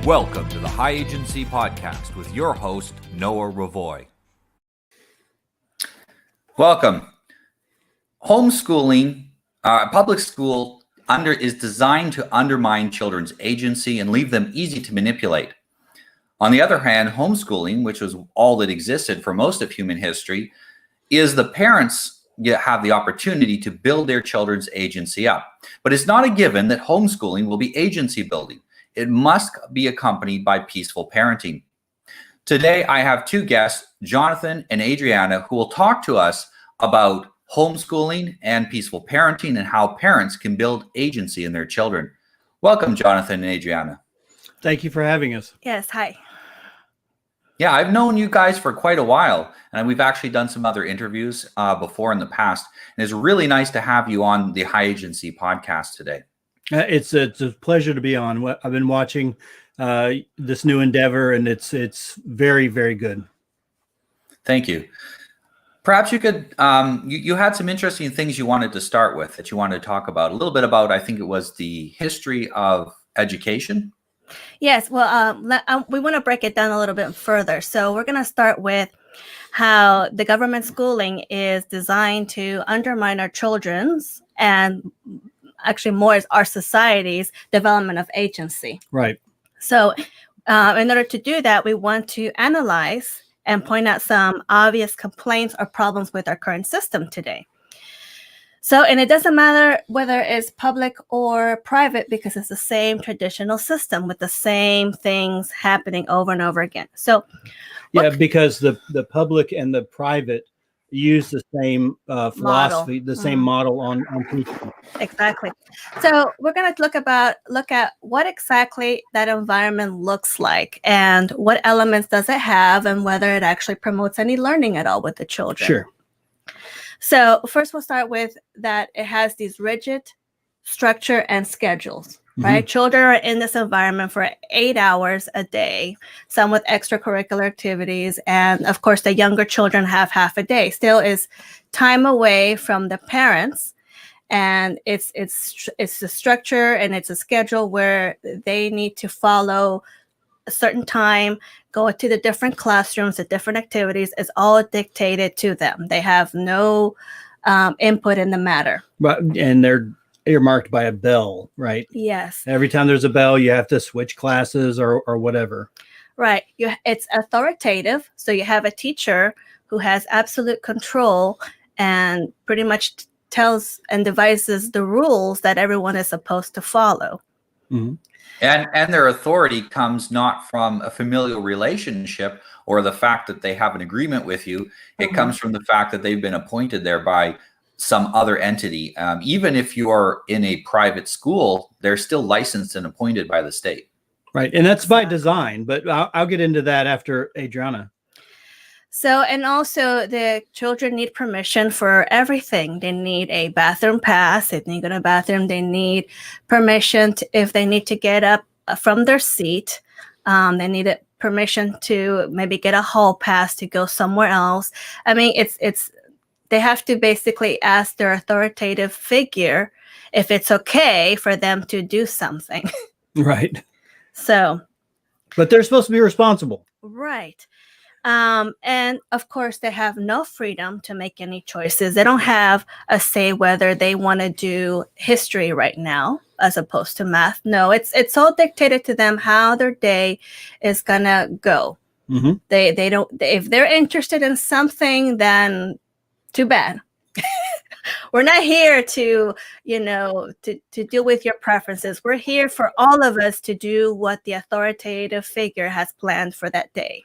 Welcome to the High Agency Podcast with your host, Noah Revoy. Welcome. Homeschooling, public school is designed to undermine children's agency and leave them easy to manipulate. On the other hand, homeschooling, which was all that existed for most of human history, is the parents have the opportunity to build their children's agency up. But it's not a given that homeschooling will be agency building. It must be accompanied by peaceful parenting. Today, I have two guests, Jonathan and Adriana, who will talk to us about homeschooling and peaceful parenting and how parents can build agency in their children. Welcome, Jonathan and Adriana. Thank you for having us. Yes, hi. Yeah, I've known you guys for quite a while, and we've actually done some other interviews before in the past. And it's really nice to have you on the High Agency Podcast today. It's a pleasure to be on. I've been watching this new endeavor, and it's very, very good. Thank you. Perhaps you could, you had some interesting things you wanted to start with that you wanted to talk about. A little bit about, I think it was the history of education. Yes, well, we want to break it down a little bit further. So we're going to start with how the government schooling is designed to undermine our children's and actually more is our society's development of agency. Right. So in order to do that, we want to analyze and point out some obvious complaints or problems with our current system today. So, and it doesn't matter whether it's public or private because it's the same traditional system with the same things happening over and over again. So, because the public and the private use the same philosophy, the same model on teaching. Exactly. So we're going to look at what exactly that environment looks like and what elements does it have and whether it actually promotes any learning at all with the children. Sure. So first we'll start with that it has these rigid structure and schedules. Right? Children are in this environment for 8 hours a day, some with extracurricular activities. And of course, the younger children have half a day. Still is time away from the parents. And it's a structure and it's a schedule where they need to follow a certain time, go to the different classrooms, the different activities. It's all dictated to them. They have no input in the matter. But and they're earmarked by a bell, right? Yes. Every time there's a bell, you have to switch classes or whatever. Right. It's authoritative. So you have a teacher who has absolute control and pretty much tells and devises the rules that everyone is supposed to follow. Mm-hmm. And their authority comes not from a familial relationship or the fact that they have an agreement with you. It comes from the fact that they've been appointed there by some other entity. Even if you are in a private school, they're still licensed and appointed by the state. Right. And that's by design, but I'll get into that after Adriana. So, and also the children need permission for everything. They need a bathroom pass. If they go to the bathroom, they need permission if they need to get up from their seat. They need permission to maybe get a hall pass to go somewhere else. I mean, they have to basically ask their authoritative figure if it's okay for them to do something. Right. So. But they're supposed to be responsible. Right. And of course, they have no freedom to make any choices. They don't have a say whether they want to do history right now as opposed to math. No, it's all dictated to them how their day is going to go. Mm-hmm. They don't, if they're interested in something, then too bad. We're not here to deal with your preferences. We're here for all of us to do what the authoritative figure has planned for that day.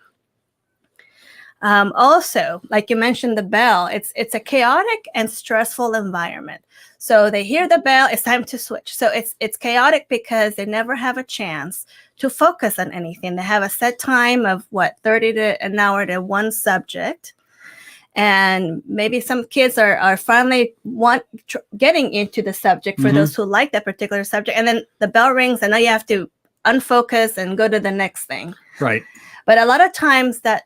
Also, like you mentioned, the bell, it's a chaotic and stressful environment. So they hear the bell, it's time to switch. So it's chaotic because they never have a chance to focus on anything. They have a set time of 30 to an hour to one subject. And maybe some kids are finally getting into the subject for those who like that particular subject. And then the bell rings and now you have to unfocus and go to the next thing. Right. But a lot of times that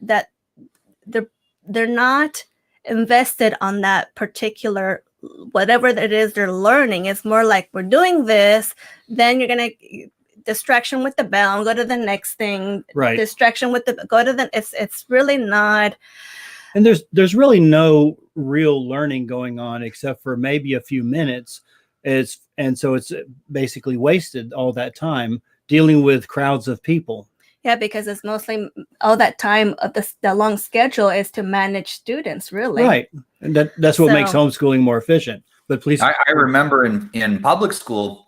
they're not invested on that particular, whatever it is they're learning. It's more like we're doing this, then you're going to distraction with the bell, go to the next thing, right. distraction with the, go to the, it's really not. And there's really no real learning going on except for maybe a few minutes. And so it's basically wasted all that time dealing with crowds of people. Yeah, because it's mostly all that time of the long schedule is to manage students, really. Right. And that's what makes homeschooling more efficient. But please. I remember in public school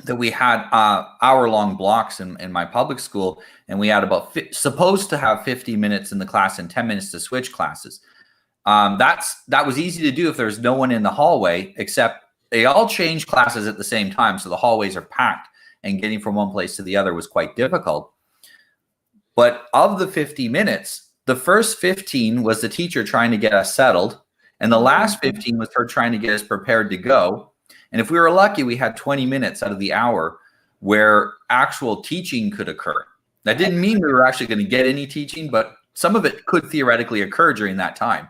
that we had hour-long blocks in my public school, and we had about supposed to have 50 minutes in the class and 10 minutes to switch classes. That was easy to do if there's no one in the hallway, except they all changed classes at the same time, so the hallways are packed, and getting from one place to the other was quite difficult. But of the 50 minutes, the first 15 was the teacher trying to get us settled, and the last 15 was her trying to get us prepared to go. And if we were lucky, we had 20 minutes out of the hour where actual teaching could occur. That didn't mean we were actually going to get any teaching, but some of it could theoretically occur during that time.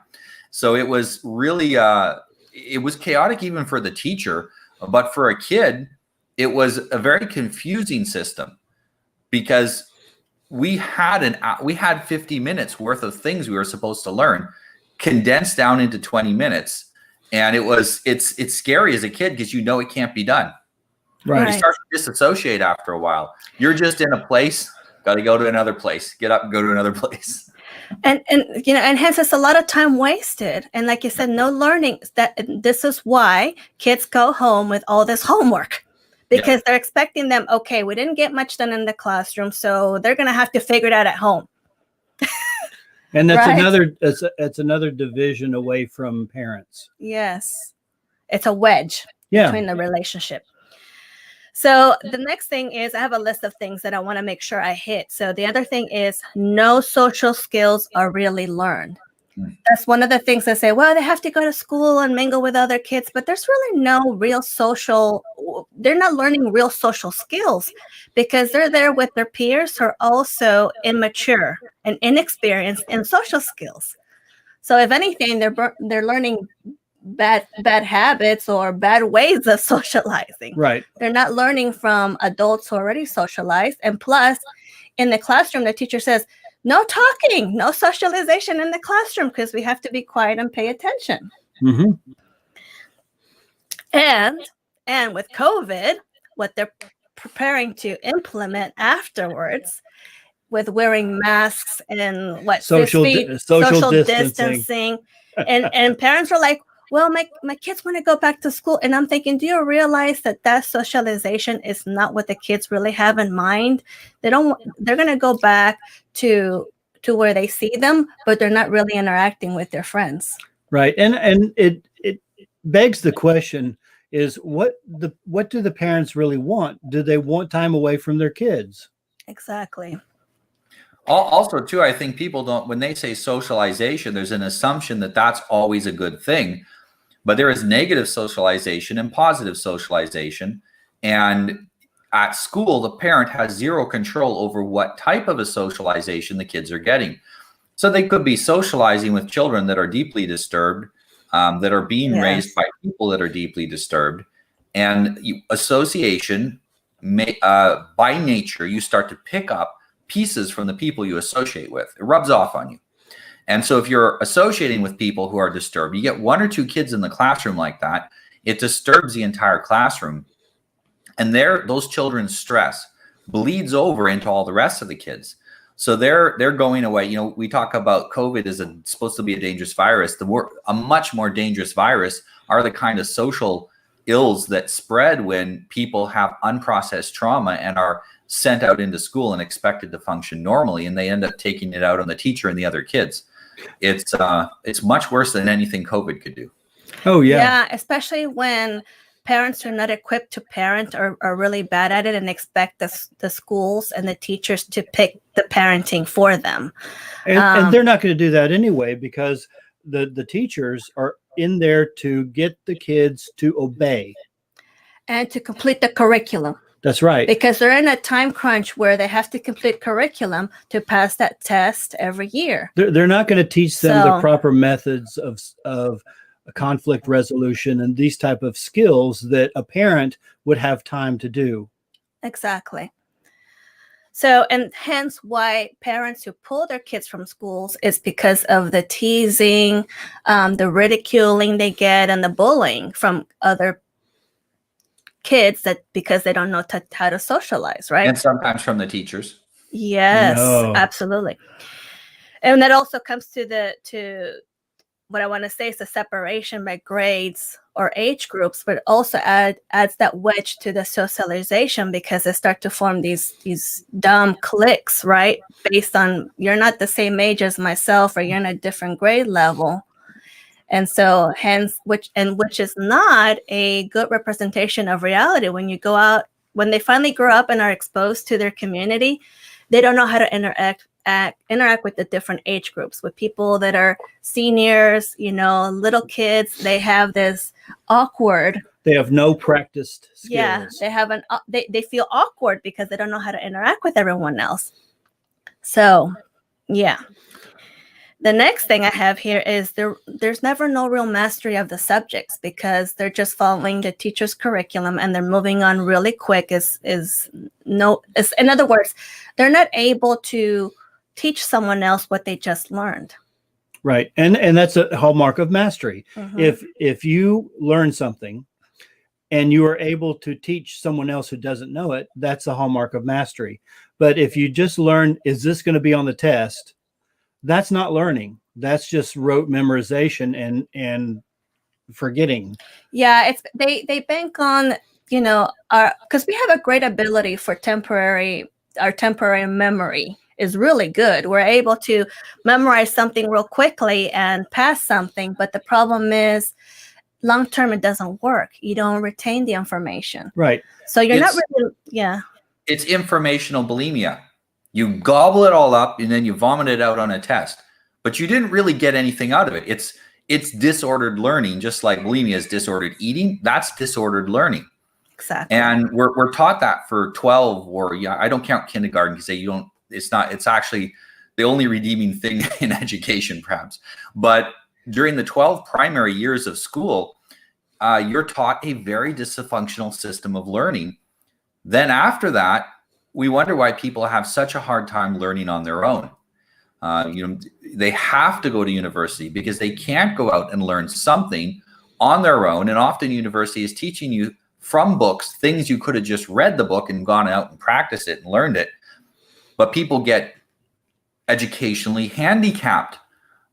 So it was really, it was chaotic even for the teacher, but for a kid, it was a very confusing system because we had 50 minutes worth of things we were supposed to learn condensed down into 20 minutes. And it's scary as a kid because you know it can't be done. Right. You start to disassociate after a while. You're just in a place, got to go to another place, get up and go to another place. And hence it's a lot of time wasted. And like you said, no learning. This is why kids go home with all this homework. Because they're expecting them, okay, we didn't get much done in the classroom, so they're going to have to figure it out at home. And that's right? another division away from parents. Yes. It's a wedge between the relationship. So the next thing is I have a list of things that I want to make sure I hit. So the other thing is no social skills are really learned. That's one of the things that say, well, they have to go to school and mingle with other kids, but there's really no real they're not learning real social skills because they're there with their peers who are also immature and inexperienced in social skills. So if anything, they're learning bad habits or bad ways of socializing. Right. They're not learning from adults who already socialized. And plus, in the classroom, the teacher says, no talking, no socialization in the classroom because we have to be quiet and pay attention. Mm-hmm. And with COVID, what they're preparing to implement afterwards with wearing masks and social distancing. and parents are like, well, my kids want to go back to school. And I'm thinking, do you realize that socialization is not what the kids really have in mind? They're going to go back to where they see them, but they're not really interacting with their friends. Right. And it begs the question is what do the parents really want? Do they want time away from their kids? Exactly. Also, too, I think people don't, when they say socialization, there's an assumption that that's always a good thing. But there is negative socialization and positive socialization. And at school, the parent has zero control over what type of a socialization the kids are getting. So they could be socializing with children that are deeply disturbed, that are being raised by people that are deeply disturbed. And association, by nature, you start to pick up pieces from the people you associate with. It rubs off on you. And so if you're associating with people who are disturbed, you get one or two kids in the classroom like that, it disturbs the entire classroom. And those children's stress bleeds over into all the rest of the kids. So they're going away. You know, we talk about COVID as supposed to be a dangerous virus. A much more dangerous virus are the kind of social ills that spread when people have unprocessed trauma and are sent out into school and expected to function normally, and they end up taking it out on the teacher and the other kids. It's much worse than anything COVID could do. Oh yeah. Yeah, especially when parents are not equipped to parent or are really bad at it and expect the schools and the teachers to pick the parenting for them. And they're not going to do that anyway because the teachers are in there to get the kids to obey. And to complete the curriculum. That's right. Because they're in a time crunch where they have to complete curriculum to pass that test every year. They're not going to teach them the proper methods of conflict resolution and these type of skills that a parent would have time to do. Exactly. So, and hence why parents who pull their kids from schools is because of the teasing, the ridiculing they get, and the bullying from other kids because they don't know how to socialize, right? And sometimes from the teachers. Yes, No. absolutely. And that also comes to what I want to say is the separation by grades or age groups, but also adds that wedge to the socialization, because they start to form these dumb cliques, right? Based on you're not the same age as myself, or you're in a different grade level. And so hence, which is not a good representation of reality. When you go out, when they finally grow up and are exposed to their community, they don't know how to interact with the different age groups, with people that are seniors, little kids. They have this awkward. They have no practiced skills. Yeah, they have they feel awkward because they don't know how to interact with everyone else. So, yeah. The next thing I have here is there's never no real mastery of the subjects, because they're just following the teacher's curriculum and they're moving on really quick. In other words, they're not able to teach someone else what they just learned. Right. And that's a hallmark of mastery. Mm-hmm. If you learn something and you are able to teach someone else who doesn't know it, that's a hallmark of mastery. But if you just learn, is this going to be on the test? That's not learning. That's just rote memorization and forgetting. Yeah, it's they bank on, because we have a great ability for our temporary memory is really good. We're able to memorize something real quickly and pass something, but the problem is long term it doesn't work. You don't retain the information. Right. So you're not really, yeah. It's informational bulimia. You gobble it all up and then you vomit it out on a test, but you didn't really get anything out of it. It's disordered learning, just like bulimia is disordered eating. That's disordered learning. Exactly. And we're taught that for 12, or I don't count kindergarten because it's actually the only redeeming thing in education, perhaps. But during the 12 primary years of school, you're taught a very dysfunctional system of learning. Then after that, we wonder why people have such a hard time learning on their own. They have to go to university because they can't go out and learn something on their own. And often university is teaching you from books, things you could have just read the book and gone out and practiced it and learned it. But people get educationally handicapped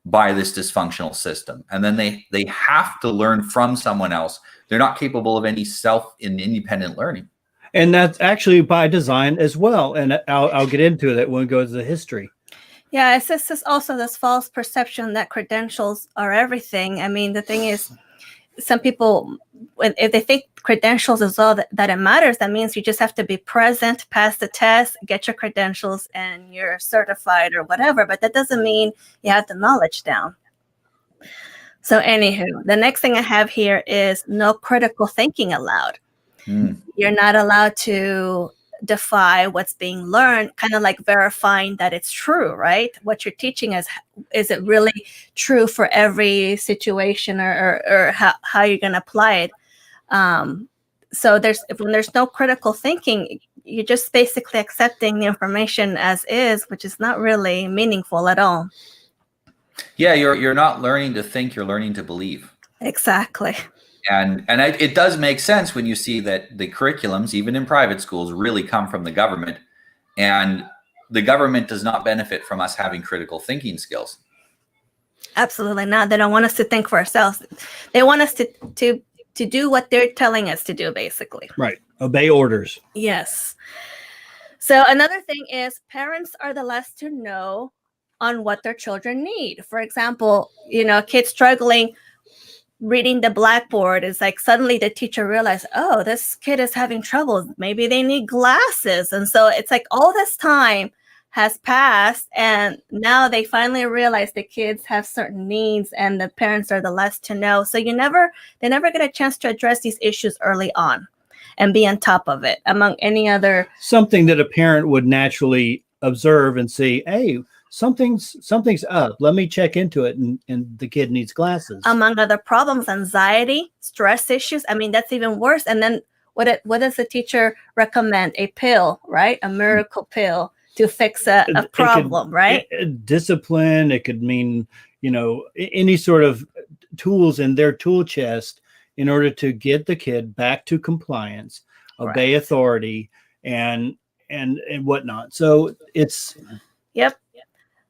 by this dysfunctional system. And then they have to learn from someone else. They're not capable of any independent learning. And that's actually by design as well. And I'll get into that when we go to the history. Yeah, it's just also this false perception that credentials are everything. I mean, the thing is, some people, if they think credentials is all that it matters, that means you just have to be present, pass the test, get your credentials, and you're certified or whatever. But that doesn't mean you have the knowledge down. So anywho, the next thing I have here is no critical thinking allowed. You're not allowed to defy what's being learned, kind of like verifying that it's true, right? What you're teaching is it really true for every situation, or how you're going to apply it? So when there's no critical thinking, you're just basically accepting the information as is, which is not really meaningful at all. Yeah, you're not learning to think, you're learning to believe. Exactly. And it does make sense when you see that the curriculums, even in private schools, really come from the government, and the government does not benefit from us having critical thinking skills. Absolutely not. They don't want us to think for ourselves. They want us to do what they're telling us to do, basically. Right. Obey orders. Yes. So another thing is parents are the last to know on what their children need. For example, kids struggling reading the blackboard, is like suddenly the teacher realized, oh, this kid is having trouble. Maybe they need glasses. And so it's like all this time has passed, and now they finally realize the kids have certain needs, and the parents are the last to know. So they never get a chance to address these issues early on and be on top of it, among any other. Something that a parent would naturally observe and see, hey, something's up. Let me check into it. And the kid needs glasses. Among other problems, anxiety, stress issues. I mean, that's even worse. And then what does the teacher recommend? A pill, right? A miracle pill to fix a problem, right? Discipline. It could mean, any sort of tools in their tool chest in order to get the kid back to compliance, obey authority, and whatnot. So it's Yep.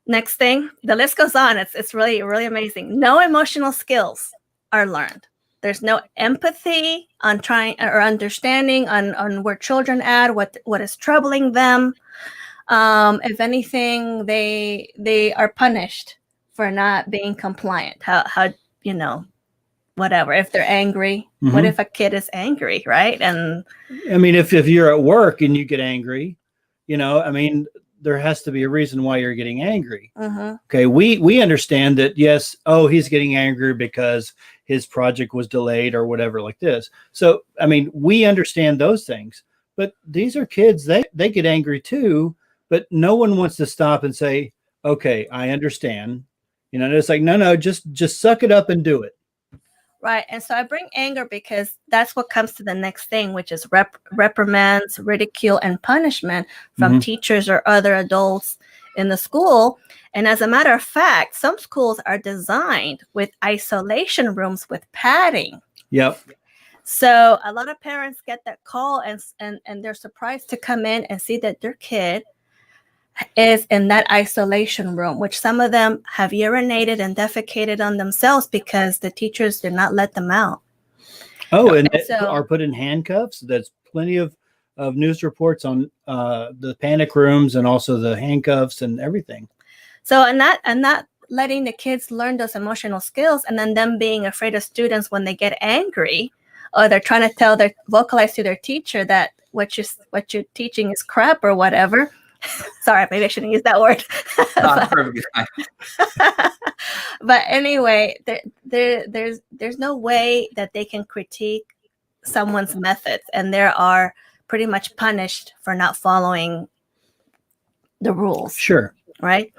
Next thing, the list goes on. It's really, really amazing. No emotional skills are learned. There's no empathy on trying or understanding on where children at, what is troubling them. If anything, they are punished for not being compliant. How whatever. If they're angry, what if a kid is angry, right? And I mean, if you're at work and you get angry, there has to be a reason why you're getting angry. Okay, we understand that, yes, he's getting angry because his project was delayed or whatever like this. So, I mean, we understand those things. But these are kids, they get angry too, but no one wants to stop and say, okay, I understand. It's like, no, just suck it up and do it. Right. And so I bring anger because that's what comes to the next thing, which is reprimands, ridicule, and punishment from teachers or other adults in the school. And as a matter of fact, some schools are designed with isolation rooms with padding. Yep. So a lot of parents get that call and they're surprised to come in and see that their kid is in that isolation room, which some of them have urinated and defecated on themselves because the teachers did not let them out. And are put in handcuffs. There's plenty of news reports on the panic rooms and also the handcuffs and everything. So and not letting the kids learn those emotional skills, and then them being afraid of students when they get angry, or they're trying to vocalize to their teacher that what you're teaching is crap or whatever. Sorry, maybe I shouldn't use that word. But anyway, there's no way that they can critique someone's methods, and they are pretty much punished for not following the rules. Sure. Right.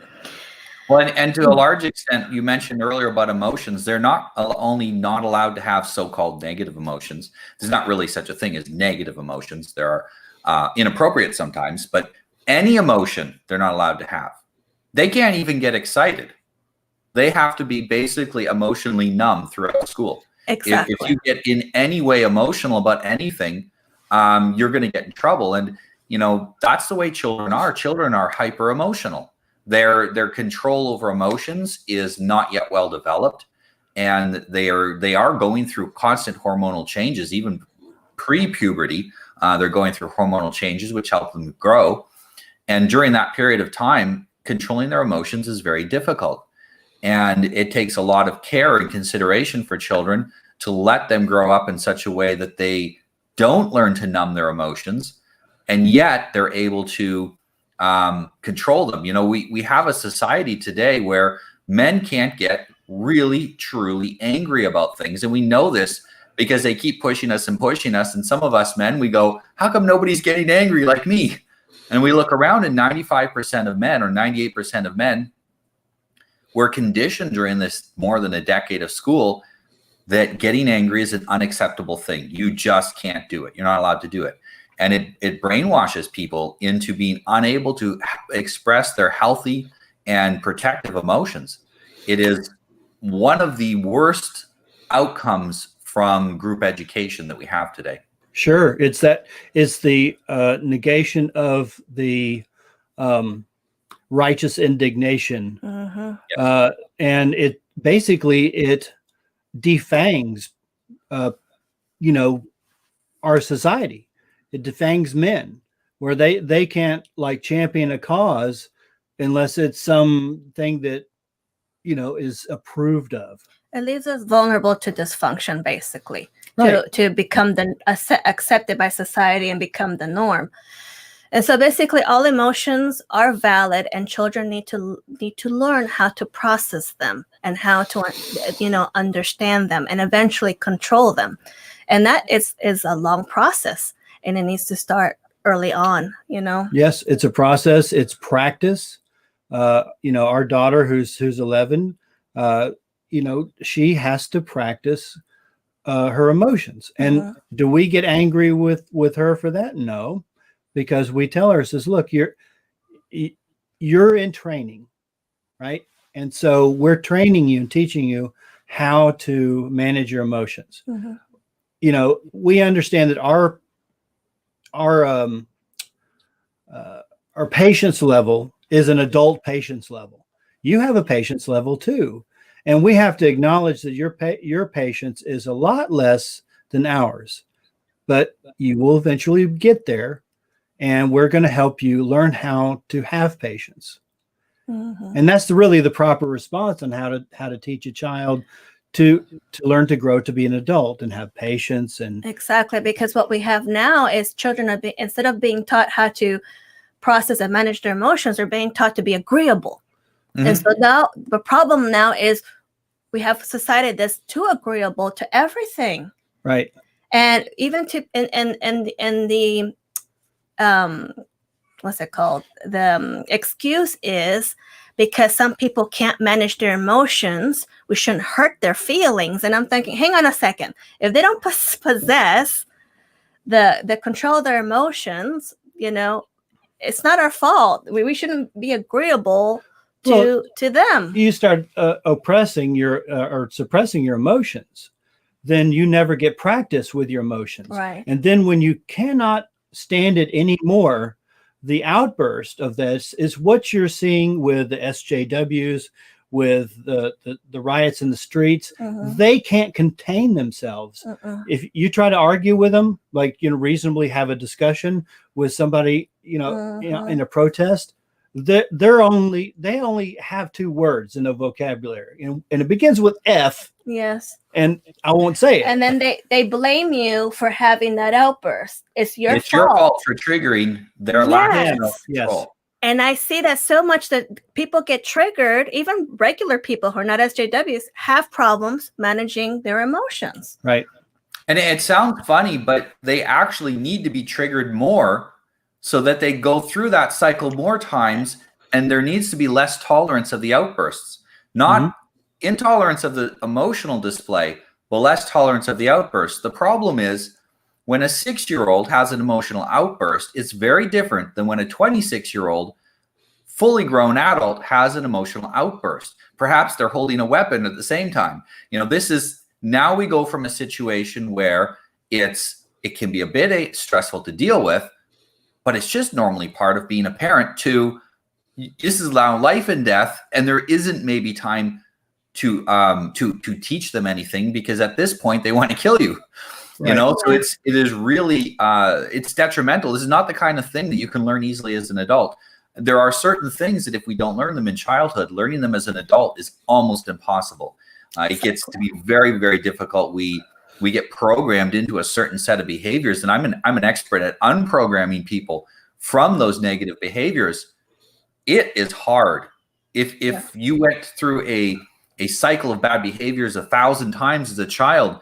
Well, and to a large extent, you mentioned earlier about emotions. They're not only not allowed to have so-called negative emotions. There's not really such a thing as negative emotions. There are inappropriate sometimes, but any emotion they're not allowed to have. They can't even get excited. They have to be basically emotionally numb throughout school. Exactly. If you get in any way emotional about anything, you're going to get in trouble. And, that's the way children are. Children are hyper emotional. Their control over emotions is not yet well developed. And they are going through constant hormonal changes, even pre-puberty. They're going through hormonal changes, which help them grow. And during that period of time, controlling their emotions is very difficult. And it takes a lot of care and consideration for children to let them grow up in such a way that they don't learn to numb their emotions, and yet they're able to control them. We have a society today where men can't get really, truly angry about things. And we know this because they keep pushing us. And some of us men, we go, how come nobody's getting angry like me? And we look around, and 95% of men or 98% of men were conditioned during this more than a decade of school that getting angry is an unacceptable thing. You just can't do it. You're not allowed to do it. And it brainwashes people into being unable to express their healthy and protective emotions. It is one of the worst outcomes from group education that we have today. Sure. It's the negation of the righteous indignation. And it defangs, our society. It defangs men, where they can't champion a cause unless it's something that, is approved of. It leaves us vulnerable to dysfunction, basically, right. to become accepted by society and become the norm. And so basically all emotions are valid, and children need to learn how to process them and how to, understand them and eventually control them. And that is a long process, and it needs to start early on, Yes, it's a process. It's practice. Our daughter who's 11, she has to practice her emotions. And do we get angry with her for that? No, because we tell her, says, look, you're in training, right? And so we're training you and teaching you how to manage your emotions. You know, we understand that our patience level is an adult patience level. You have a patience level too. And we have to acknowledge that your patience is a lot less than ours, but you will eventually get there, and we're going to help you learn how to have patience. And that's really the proper response on how to teach a child to learn to grow to be an adult and have patience. And exactly, because what we have now is children are instead of being taught how to process and manage their emotions, are being taught to be agreeable. And so now the problem now is we have a society that's too agreeable to everything, right? And even to and the what's it called? The excuse is because some people can't manage their emotions, we shouldn't hurt their feelings. And I'm thinking, hang on a second. If they don't possess the control of their emotions, you know, it's not our fault. We shouldn't be agreeable to them. You start oppressing or suppressing your emotions, then you never get practice with your emotions. Right. And then when you cannot stand it anymore, the outburst of this is what you're seeing with the SJWs, with the riots in the streets. They can't contain themselves. If you try to argue with them, like, you know, reasonably have a discussion with somebody, you know, in a protest, they only have two words in a vocabulary, and it begins with F. Yes. And I won't say it. And then they blame you for having that outburst. It's your fault. It's your fault for triggering their lack of self-control. Yes. And I see that so much that people get triggered, even regular people who are not SJWs have problems managing their emotions. Right. And it sounds funny, but they actually need to be triggered more so that they go through that cycle more times, and there needs to be less tolerance of the outbursts. Not intolerance of the emotional display, but less tolerance of the outbursts. The problem is when a 6-year-old has an emotional outburst, it's very different than when a 26-year-old fully grown adult has an emotional outburst. Perhaps they're holding a weapon at the same time. You know, now we go from a situation where it can be a bit stressful to deal with, but it's just normally part of being a parent, to this is now life and death, and there isn't maybe time to teach them anything, because at this point they want to kill you. Right. You know, so it is really it's detrimental. This is not the kind of thing that you can learn easily as an adult. There are certain things that if we don't learn them in childhood, learning them as an adult is almost impossible. It gets to be very, very difficult. We get programmed into a certain set of behaviors, and I'm an expert at unprogramming people from those negative behaviors. It is hard. If you went through a cycle of bad behaviors 1,000 times as a child,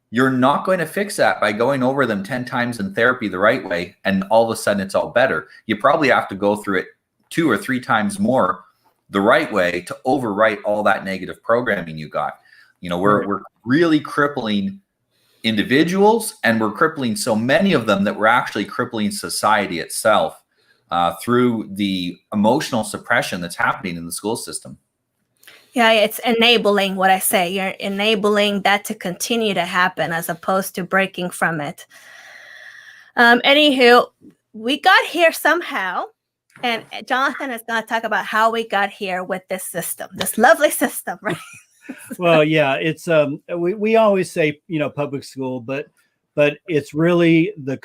you're not going to fix that by going over them 10 times in therapy the right way, and all of a sudden it's all better. You probably have to go through it 2 or 3 times more the right way to overwrite all that negative programming you got. You know, we're really crippling individuals, and we're crippling so many of them that we're actually crippling society itself through the emotional suppression that's happening in the school system. Yeah, it's enabling what I say. You're enabling that to continue to happen as opposed to breaking from it. Anywho, we got here somehow. And Jonathan is going to talk about how we got here with this system, this lovely system, right? Well, yeah, it's we always say, you know, public school, but it's really the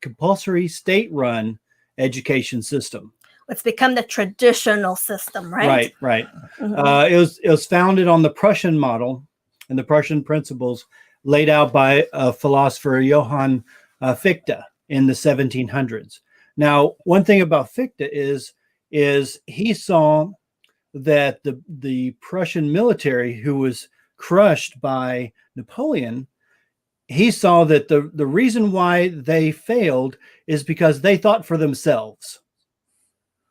compulsory state-run education system. It's become the traditional system, right? Right. It was founded on the Prussian model and the Prussian principles laid out by philosopher Johann Fichte in the 1700s. Now, one thing about Fichte is he saw that the Prussian military, who was crushed by Napoleon, he saw that the reason why they failed is because they thought for themselves.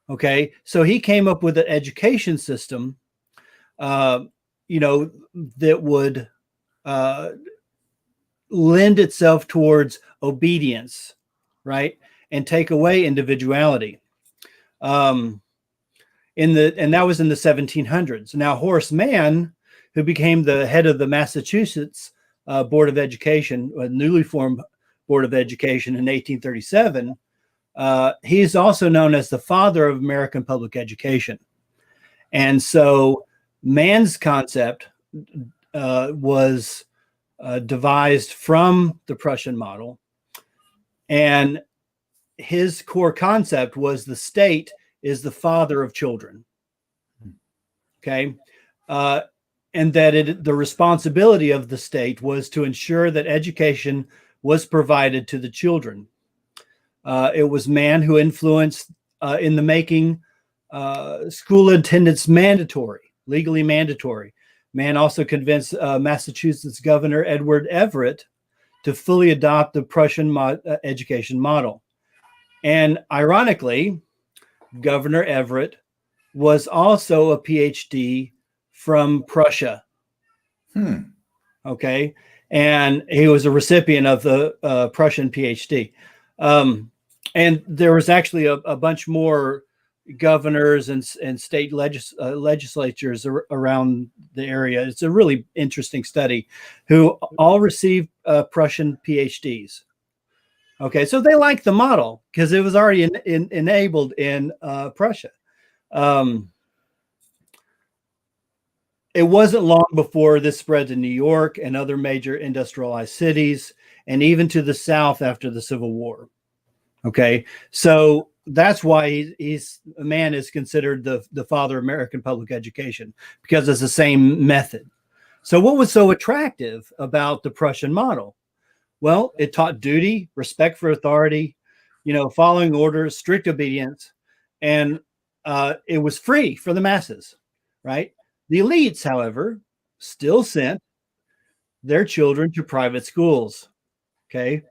Okay, so he came up with an education system, you know, that would lend itself towards obedience, right, and take away individuality. And that was in the 1700s. Now, Horace Mann, who became the head of the Massachusetts Board of Education, a newly formed Board of Education in 1837, he is also known as the father of American public education. And so Mann's concept was devised from the Prussian model. And his core concept was the state is the father of children. Okay. And that the responsibility of the state was to ensure that education was provided to the children. It was Mann who influenced in the making school attendance mandatory, legally mandatory. Mann also convinced Massachusetts Governor Edward Everett to fully adopt the Prussian education model. And ironically, Governor Everett was also a PhD from Prussia. Okay. And he was a recipient of the Prussian PhD. And there was actually a bunch more governors and state legislatures around the area. It's a really interesting study who all received Prussian PhDs. Okay, so they liked the model because it was already enabled in Prussia. It wasn't long before this spread to New York and other major industrialized cities, and even to the South after the Civil War. Okay, so that's why Mann is considered the father of American public education, because it's the same method. So what was so attractive about the Prussian model? Well, it taught duty, respect for authority, following orders, strict obedience, and it was free for the masses, right? The elites, however, still sent their children to private schools. Okay.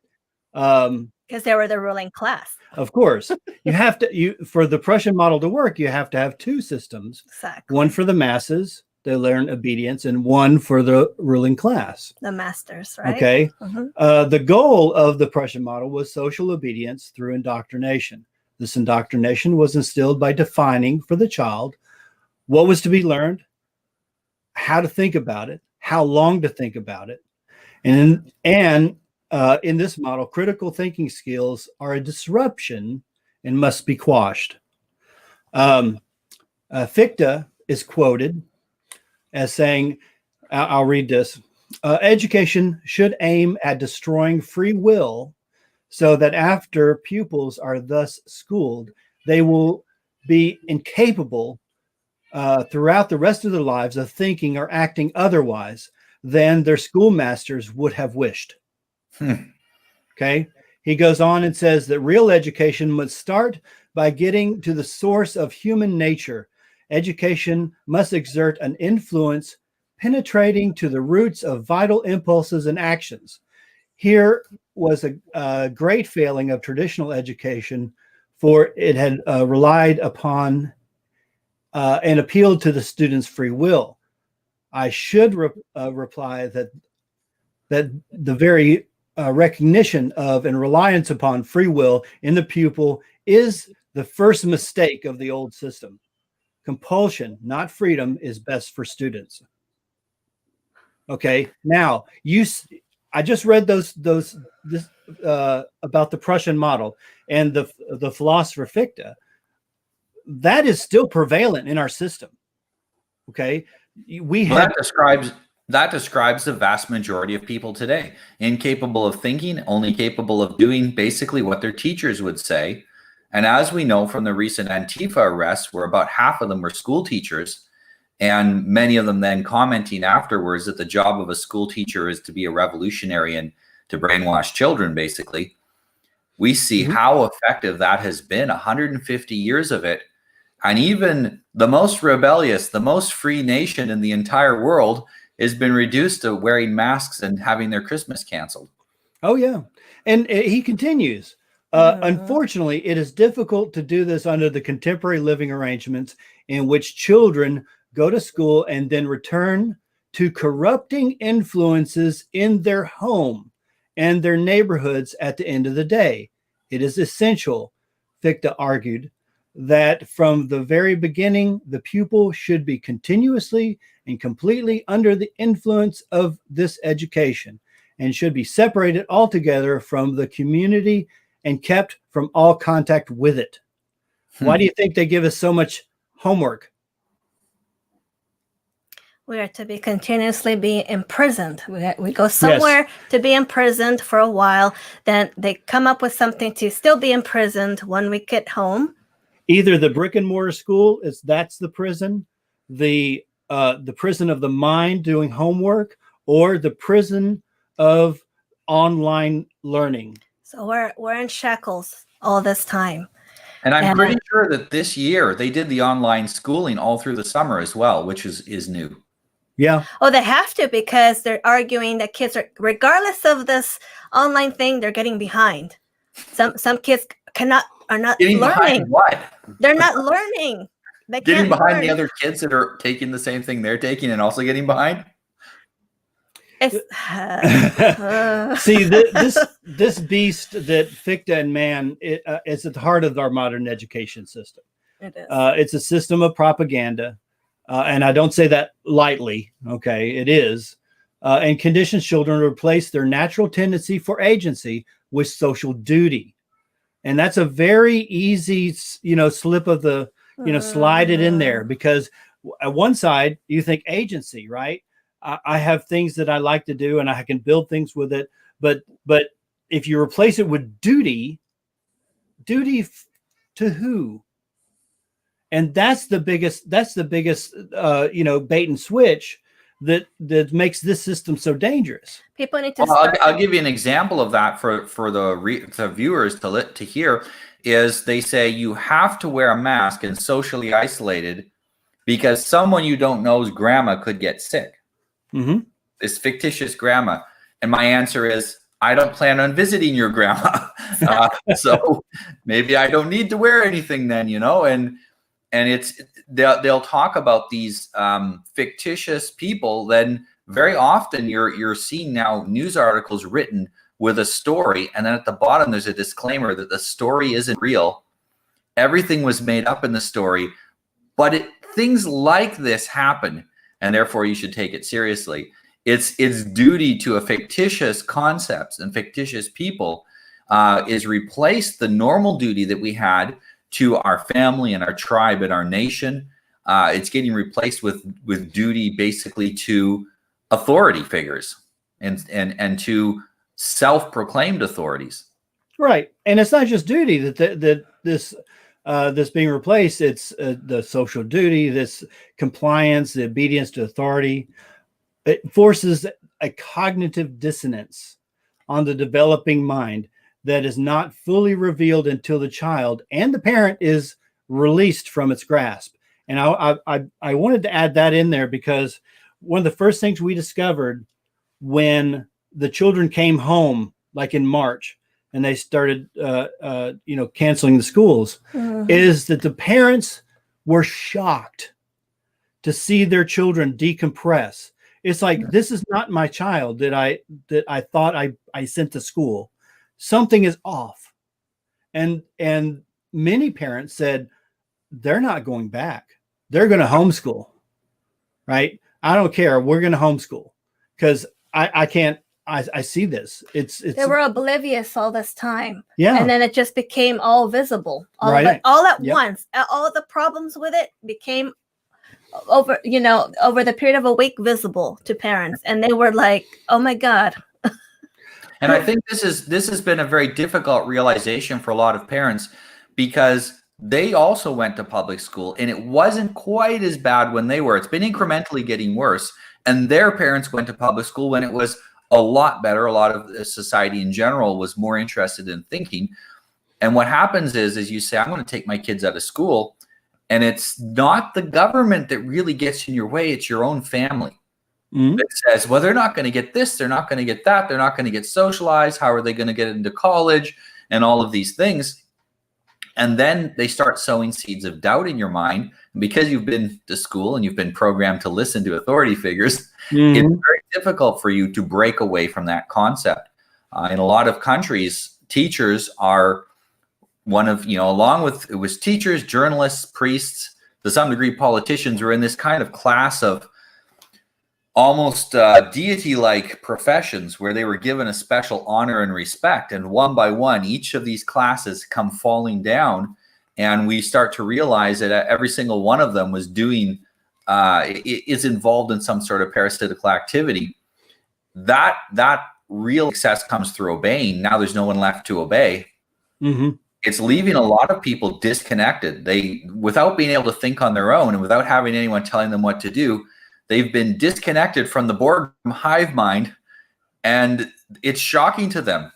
Because they were the ruling class. Of course, you have to, for the Prussian model to work, you have to have two systems. Exactly. One for the masses, they learn obedience, and one for the ruling class. The masters, right? Okay. The goal of the Prussian model was social obedience through indoctrination. This indoctrination was instilled by defining for the child what was to be learned, how to think about it, how long to think about it. And in this model, critical thinking skills are a disruption and must be quashed. Fichte is quoted as saying, I'll read this, education should aim at destroying free will so that after pupils are thus schooled, they will be incapable throughout the rest of their lives of thinking or acting otherwise than their schoolmasters would have wished. Okay. He goes on and says that real education must start by getting to the source of human nature. Education must exert an influence penetrating to the roots of vital impulses and actions. Here was a great failing of traditional education, for it had relied upon and appealed to the student's free will. I should reply that the very recognition of and reliance upon free will in the pupil is the first mistake of the old system. Compulsion, not freedom, is best for students. Okay, now I just read this about the Prussian model and the philosopher Fichte. That is still prevalent in our system. Okay, that describes the vast majority of people today. Incapable of thinking, only capable of doing basically what their teachers would say. And as we know from the recent Antifa arrests, where about half of them were school teachers, and many of them then commenting afterwards that the job of a school teacher is to be a revolutionary and to brainwash children, basically, we see how effective that has been, 150 years of it. And even the most rebellious, the most free nation in the entire world has been reduced to wearing masks and having their Christmas canceled. Oh, yeah. And he continues. Unfortunately, it is difficult to do this under the contemporary living arrangements in which children go to school and then return to corrupting influences in their home and their neighborhoods at the end of the day. It is essential, Fichte argued, that from the very beginning, the pupil should be continuously and completely under the influence of this education and should be separated altogether from the community and kept from all contact with it. Why do you think they give us so much homework? We are to be continuously be imprisoned. We go somewhere to be imprisoned for a while. Then they come up with something to still be imprisoned when we get home. Either the brick and mortar school that's the prison, the prison of the mind doing homework, or the prison of online learning. So we're in shackles all this time. And I'm pretty sure that this year they did the online schooling all through the summer as well, which is new. Yeah. Oh, they have to, because they're arguing that kids are, regardless of this online thing, they're getting behind. Some kids are not Getting learning. behind what? They're not learning. They Getting can't behind learn. the other kids that are taking the same thing they're taking and also getting behind? It's, See, this beast that Fichte and Mann is at the heart of our modern education system. it is. It's a system of propaganda. And I don't say that lightly. Okay, it is. And conditions children to replace their natural tendency for agency with social duty. And that's a very easy, slip of the, slide it in there, because at one side you think agency, right? I have things that I like to do and I can build things with it. But if you replace it with duty to who? And that's the biggest bait and switch that makes this system so dangerous. People need to I'll give you an example of that for the viewers to hear. Is they say you have to wear a mask and socially isolated because someone you don't know's grandma could get sick. Mm-hmm. This fictitious grandma. And my answer is, I don't plan on visiting your grandma. So maybe I don't need to wear anything then, and it's they'll talk about these fictitious people. Then very often you're seeing now news articles written with a story, and then at the bottom there's a disclaimer that the story isn't real. Everything was made up in the story, but things like this happen, and therefore you should take it seriously. It's duty to a fictitious concepts and fictitious people is replaced the normal duty that we had to our family and our tribe and our nation. It's getting replaced with duty basically to authority figures and to self-proclaimed authorities. Right. And it's not just duty that this being replaced. It's the social duty, this compliance, the obedience to authority. It forces a cognitive dissonance on the developing mind that is not fully revealed until the child and the parent is released from its grasp. And I wanted to add that in there because one of the first things we discovered when the children came home, like in March, and they started, canceling the schools, is that the parents were shocked to see their children decompress. It's like, this is not my child that I thought I sent to school. Something is off. And many parents said, they're not going back. They're going to homeschool, right? I don't care. We're going to homeschool because I can't. I see this. It's they were oblivious all this time. Yeah. And then it just became all visible. All at once. All the problems with it became over the period of a week visible to parents. And they were like, oh my God. And I think this has been a very difficult realization for a lot of parents because they also went to public school and it wasn't quite as bad when they were. It's been incrementally getting worse. And their parents went to public school when it was a lot better. A lot of the society in general was more interested in thinking. And what happens is you say, I'm going to take my kids out of school. And it's not the government that really gets in your way. It's your own family. That says, well, they're not going to get this. They're not going to get that. They're not going to get socialized. How are they going to get into college and all of these things? And then they start sowing seeds of doubt in your mind. And because you've been to school and you've been programmed to listen to authority figures, it's very difficult for you to break away from that concept. In a lot of countries, teachers are one of, along with, it was teachers, journalists, priests, to some degree politicians, were in this kind of class of almost deity-like professions where they were given a special honor and respect. And one by one, each of these classes come falling down, and we start to realize that every single one of them was doing, is involved in some sort of parasitical activity. That real success comes through obeying. Now there's no one left to obey. It's leaving a lot of people disconnected. Without being able to think on their own and without having anyone telling them what to do, they've been disconnected from the boardroom hive mind, and it's shocking to them.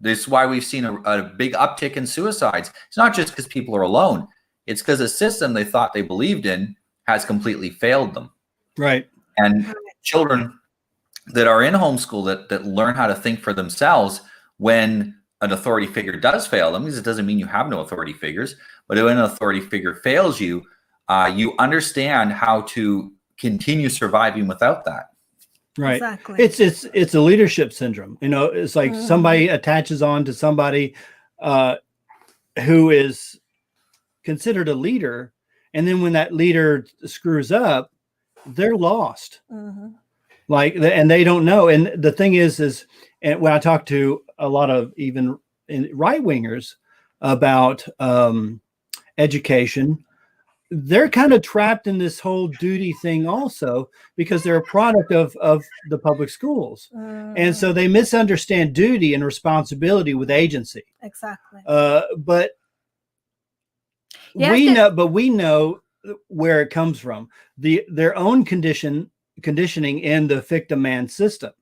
This is why we've seen a big uptick in suicides. It's not just because people are alone. It's because a system they thought they believed in has completely failed them. Right. And children that are in homeschool that learn how to think for themselves, when an authority figure does fail them, because it doesn't mean you have no authority figures, but when an authority figure fails you, you understand how to continue surviving without that. Right. Exactly. It's a leadership syndrome. It's like somebody attaches on to somebody who is considered a leader, and then when that leader screws up, they're lost. And they don't know. And the thing is and when I talk to a lot of even right wingers about education, they're kind of trapped in this whole duty thing also, because they're a product of the public schools. And so they misunderstand duty and responsibility with agency. Exactly. But we know where it comes from. Their own conditioning in the victim man system.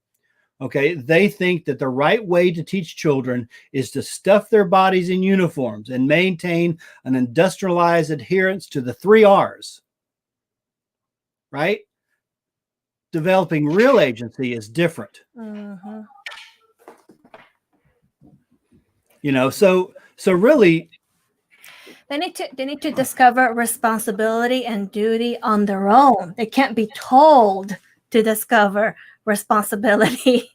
Okay, they think that the right way to teach children is to stuff their bodies in uniforms and maintain an industrialized adherence to the 3 R's. Right? Developing real agency is different. So really, they need to discover responsibility and duty on their own. They can't be told to discover responsibility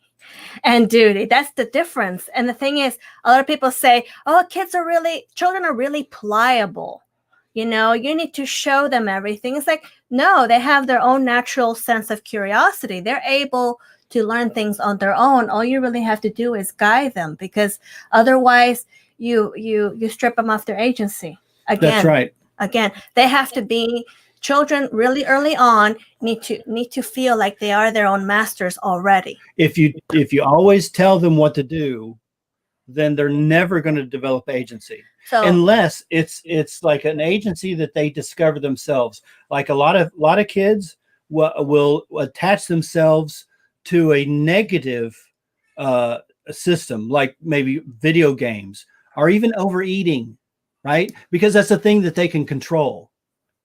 and duty. That's the difference. And the thing is, a lot of people say, oh, children are really pliable. You need to show them everything. It's like, no, they have their own natural sense of curiosity. They're able to learn things on their own. All you really have to do is guide them, because otherwise you strip them of their agency. Again, that's right. Again, they have to be children really early on need to feel like they are their own masters already. If you always tell them what to do, then they're never going to develop agency. So, unless it's like an agency that they discover themselves. Like a lot of kids will attach themselves to a negative system, like maybe video games or even overeating, right? Because that's a thing that they can control.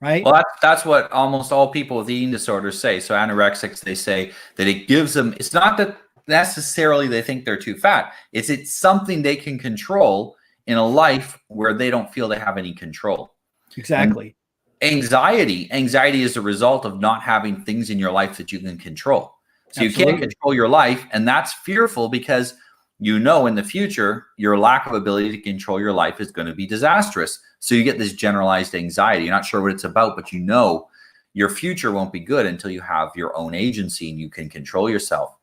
Right. Well, that's what almost all people with eating disorders say. So anorexics, they say that it gives them, it's not that necessarily they think they're too fat. It's something they can control in a life where they don't feel they have any control. Exactly. And anxiety is a result of not having things in your life that you can control. So Absolutely. You can't control your life, and that's fearful because in the future, your lack of ability to control your life is going to be disastrous. So you get this generalized anxiety. You're not sure what it's about, but your future won't be good until you have your own agency and you can control yourself.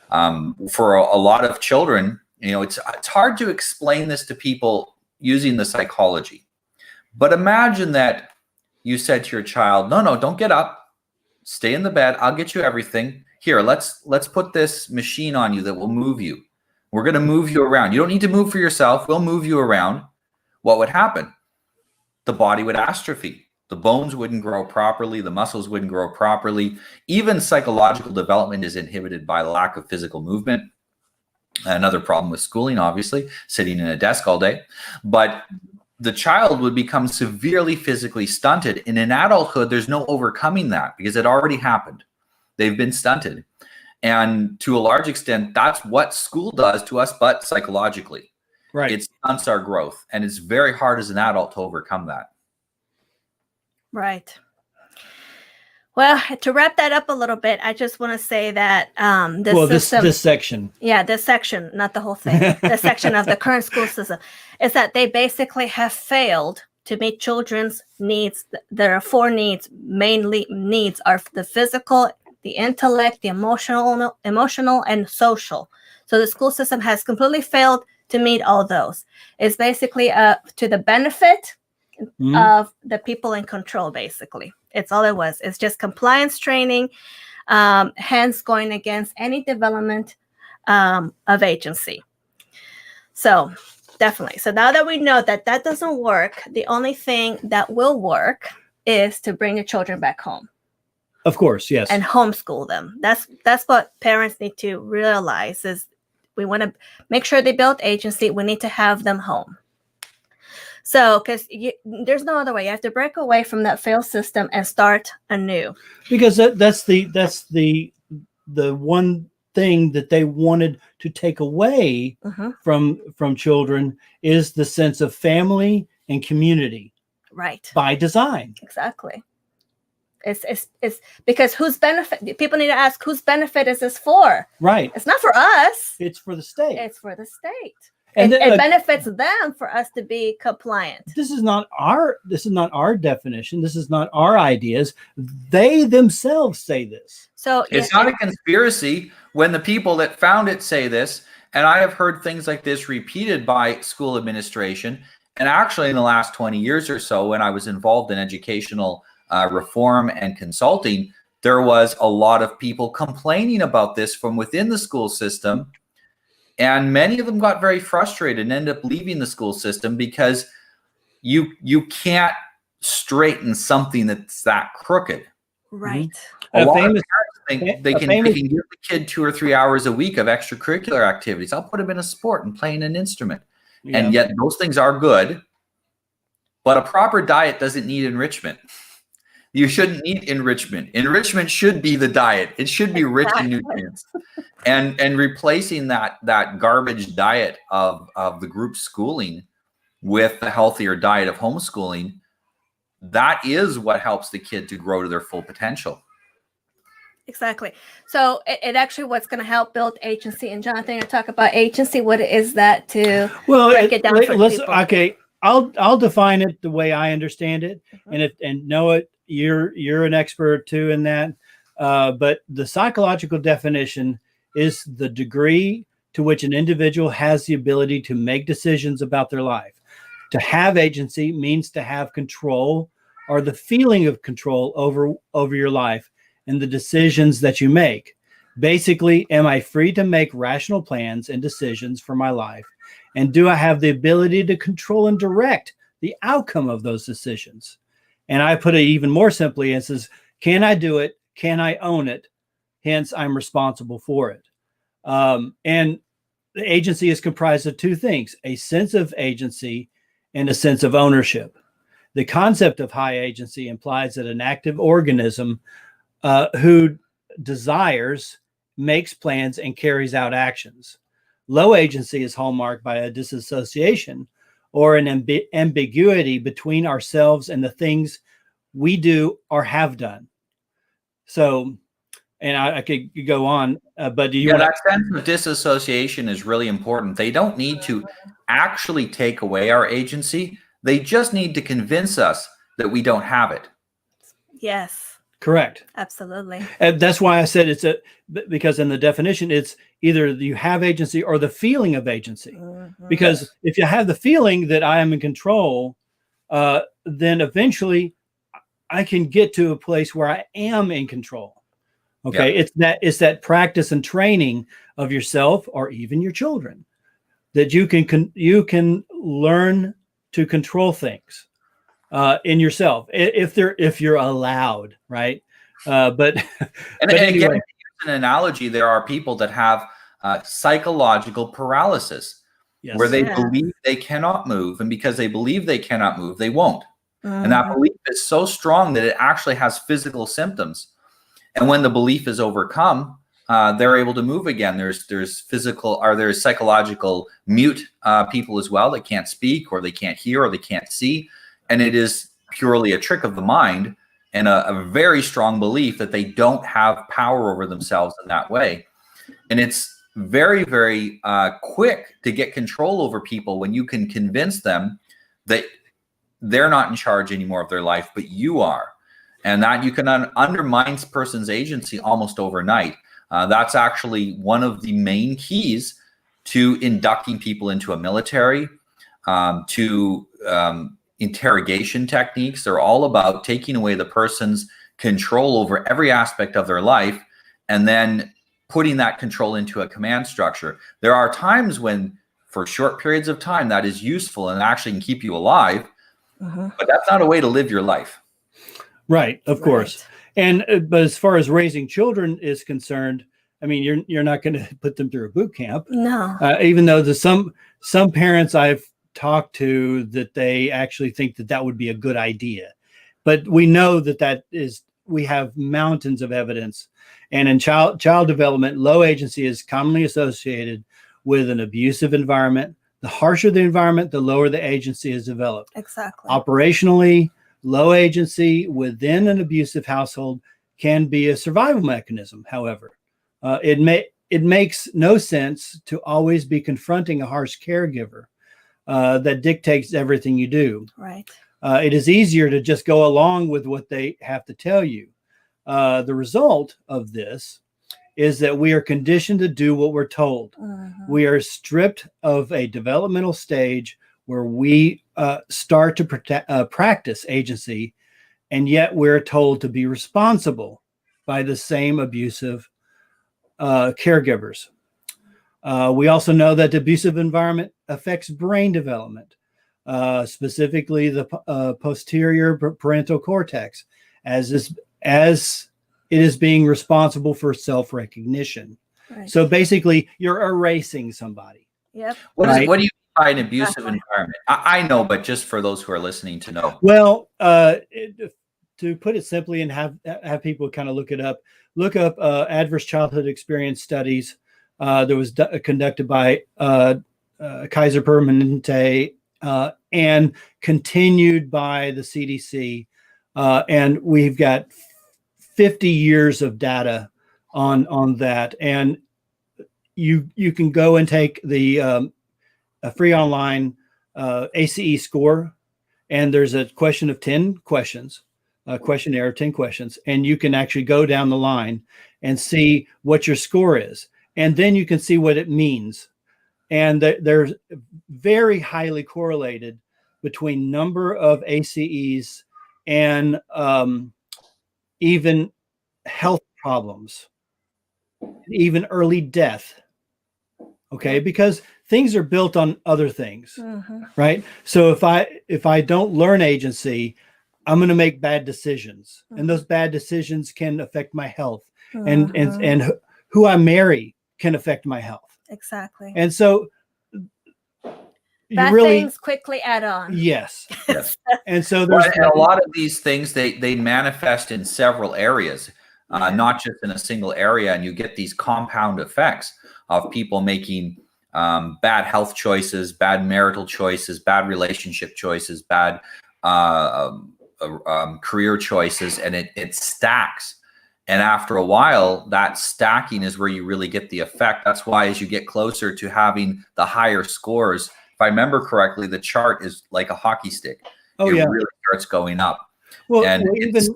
For a lot of children, it's hard to explain this to people using the psychology. But imagine that you said to your child, no, don't get up. Stay in the bed. I'll get you everything. Here, let's put this machine on you that will move you. We're going to move you around. You don't need to move for yourself. We'll move you around. What would happen? The body would atrophy. The bones wouldn't grow properly. The muscles wouldn't grow properly. Even psychological development is inhibited by lack of physical movement. Another problem with schooling, obviously, sitting in a desk all day. But the child would become severely physically stunted. And in adulthood, there's no overcoming that because it already happened. They've been stunted. And to a large extent, that's what school does to us, but psychologically. Right. It stunts our growth, and it's very hard as an adult to overcome that. Right. Well, to wrap that up a little bit, I just want to say that this section. Yeah, this section, not the whole thing. This section of the current school system is that they basically have failed to meet children's needs. There are 4 needs. Mainly needs are the physical, the intellect, the emotional, and social. So the school system has completely failed to meet all those. It's basically to the benefit of the people in control, basically. It's all it was. It's just compliance training, hence going against any development of agency. So definitely. So now that we know that that doesn't work, the only thing that will work is to bring the children back home. Of course, yes. And homeschool them. That's what parents need to realize is we want to make sure they build agency. We need to have them home. So, because there's no other way. You have to break away from that failed system and start anew. Because that's the one thing that they wanted to take away from children is the sense of family and community. Right. By design. Exactly. It's because whose benefit? People need to ask whose benefit is this for? Right. It's not for us. It's for the state. It's for the state. And it benefits them for us to be compliant. This is not our definition. This is not our ideas. They themselves say this. So it's not a conspiracy when the people that found it say this. And I have heard things like this repeated by school administration. And actually, in the last 20 years or so, when I was involved in educational reform and consulting, there was a lot of people complaining about this from within the school system. And many of them got very frustrated and ended up leaving the school system because you can't straighten something that's that crooked. Right. A lot of parents think they can give the kid 2 or 3 hours a week of extracurricular activities. I'll put him in a sport and playing an instrument. Yeah. And yet those things are good. But a proper diet doesn't need enrichment. You shouldn't need enrichment. Enrichment should be the diet. It should be rich in nutrients. And replacing that garbage diet of the group schooling with the healthier diet of homeschooling, that is what helps the kid to grow to their full potential. Exactly. So it actually what's going to help build agency. And Jonathan, you talk about agency. What is that to break it down for people? Okay, I'll define it the way I understand it. And Noah, you're an expert too in that. But the psychological definition is the degree to which an individual has the ability to make decisions about their life. To have agency means to have control or the feeling of control over your life and the decisions that you make. Basically, am I free to make rational plans and decisions for my life? And do I have the ability to control and direct the outcome of those decisions? And I put it even more simply and says, can I do it? Can I own it? Hence, I'm responsible for it. And the agency is comprised of 2 things, a sense of agency and a sense of ownership. The concept of high agency implies that an active organism who desires, makes plans, and carries out actions. Low agency is hallmarked by a disassociation or an ambiguity between ourselves and the things we do or have done. So, and I could go on, but do you want that sense of disassociation is really important. They don't need to actually take away our agency. They just need to convince us that we don't have it. Yes. Correct. Absolutely. And that's why I said because in the definition, it's either you have agency or the feeling of agency. Because if you have the feeling that I am in control, then eventually I can get to a place where I am in control. Okay. Yep. It's that practice and training of yourself or even your children that you can learn to control things in yourself if you're allowed, right? But anyway, again, to use an analogy, there are people that have psychological paralysis, where they believe they cannot move, and because they believe they cannot move, they won't. And that belief is so strong that it actually has physical symptoms. And when the belief is overcome, they're able to move again. There's physical or there's psychological mute people as well that can't speak or they can't hear or they can't see. And it is purely a trick of the mind and a very strong belief that they don't have power over themselves in that way. And it's very, very quick to get control over people when you can convince them that they're not in charge anymore of their life, but you are. And that you can undermine a person's agency almost overnight. That's actually one of the main keys to inducting people into a military, to interrogation techniques. They're all about taking away the person's control over every aspect of their life and then putting that control into a command structure. There are times when, for short periods of time, that is useful and actually can keep you alive, but that's not a way to live your life. Right, of course. And but as far as raising children is concerned, I mean, you're not going to put them through a boot camp. No. Even though there's some parents I've talked to that they actually think that would be a good idea, but we know we have mountains of evidence. And in child development, low agency is commonly associated with an abusive environment. The harsher the environment, the lower the agency is developed. Exactly. Operationally, low agency within an abusive household can be a survival mechanism. However, it makes no sense to always be confronting a harsh caregiver that dictates everything you do. Right. It is easier to just go along with what they have to tell you. The result of this is that we are conditioned to do what we're told. We are stripped of a developmental stage where we start to practice agency, and yet we're told to be responsible by the same abusive caregivers. We also know that the abusive environment affects brain development, specifically the posterior parental cortex, as it is being responsible for self-recognition. Right. So basically, you're erasing somebody. Yep. What do you mean by an abusive environment? I know, but just for those who are listening to know. Well, to put it simply and have people kind of look up adverse childhood experience studies that was conducted by Kaiser Permanente and continued by the CDC. And we've got 50 years of data on that. And you can go and take the a free online ACE score, and there's a question of 10 questions, a questionnaire of 10 questions, and you can actually go down the line and see what your score is. And then you can see what it means. And they're very highly correlated between number of ACEs and even health problems, even early death. Okay, because things are built on other things, right? So if I don't learn agency, I'm going to make bad decisions, and those bad decisions can affect my health, and who I marry can affect my health. Exactly. And so bad things quickly add on. Yes. And so there's and a lot of these things they manifest in several areas, not just in a single area, and you get these compound effects of people making bad health choices, bad marital choices, bad relationship choices, bad career choices, and it stacks. And after a while, that stacking is where you really get the effect. That's why as you get closer to having the higher scores, if I remember correctly, the chart is like a hockey stick. It really starts going up. Well, and the reason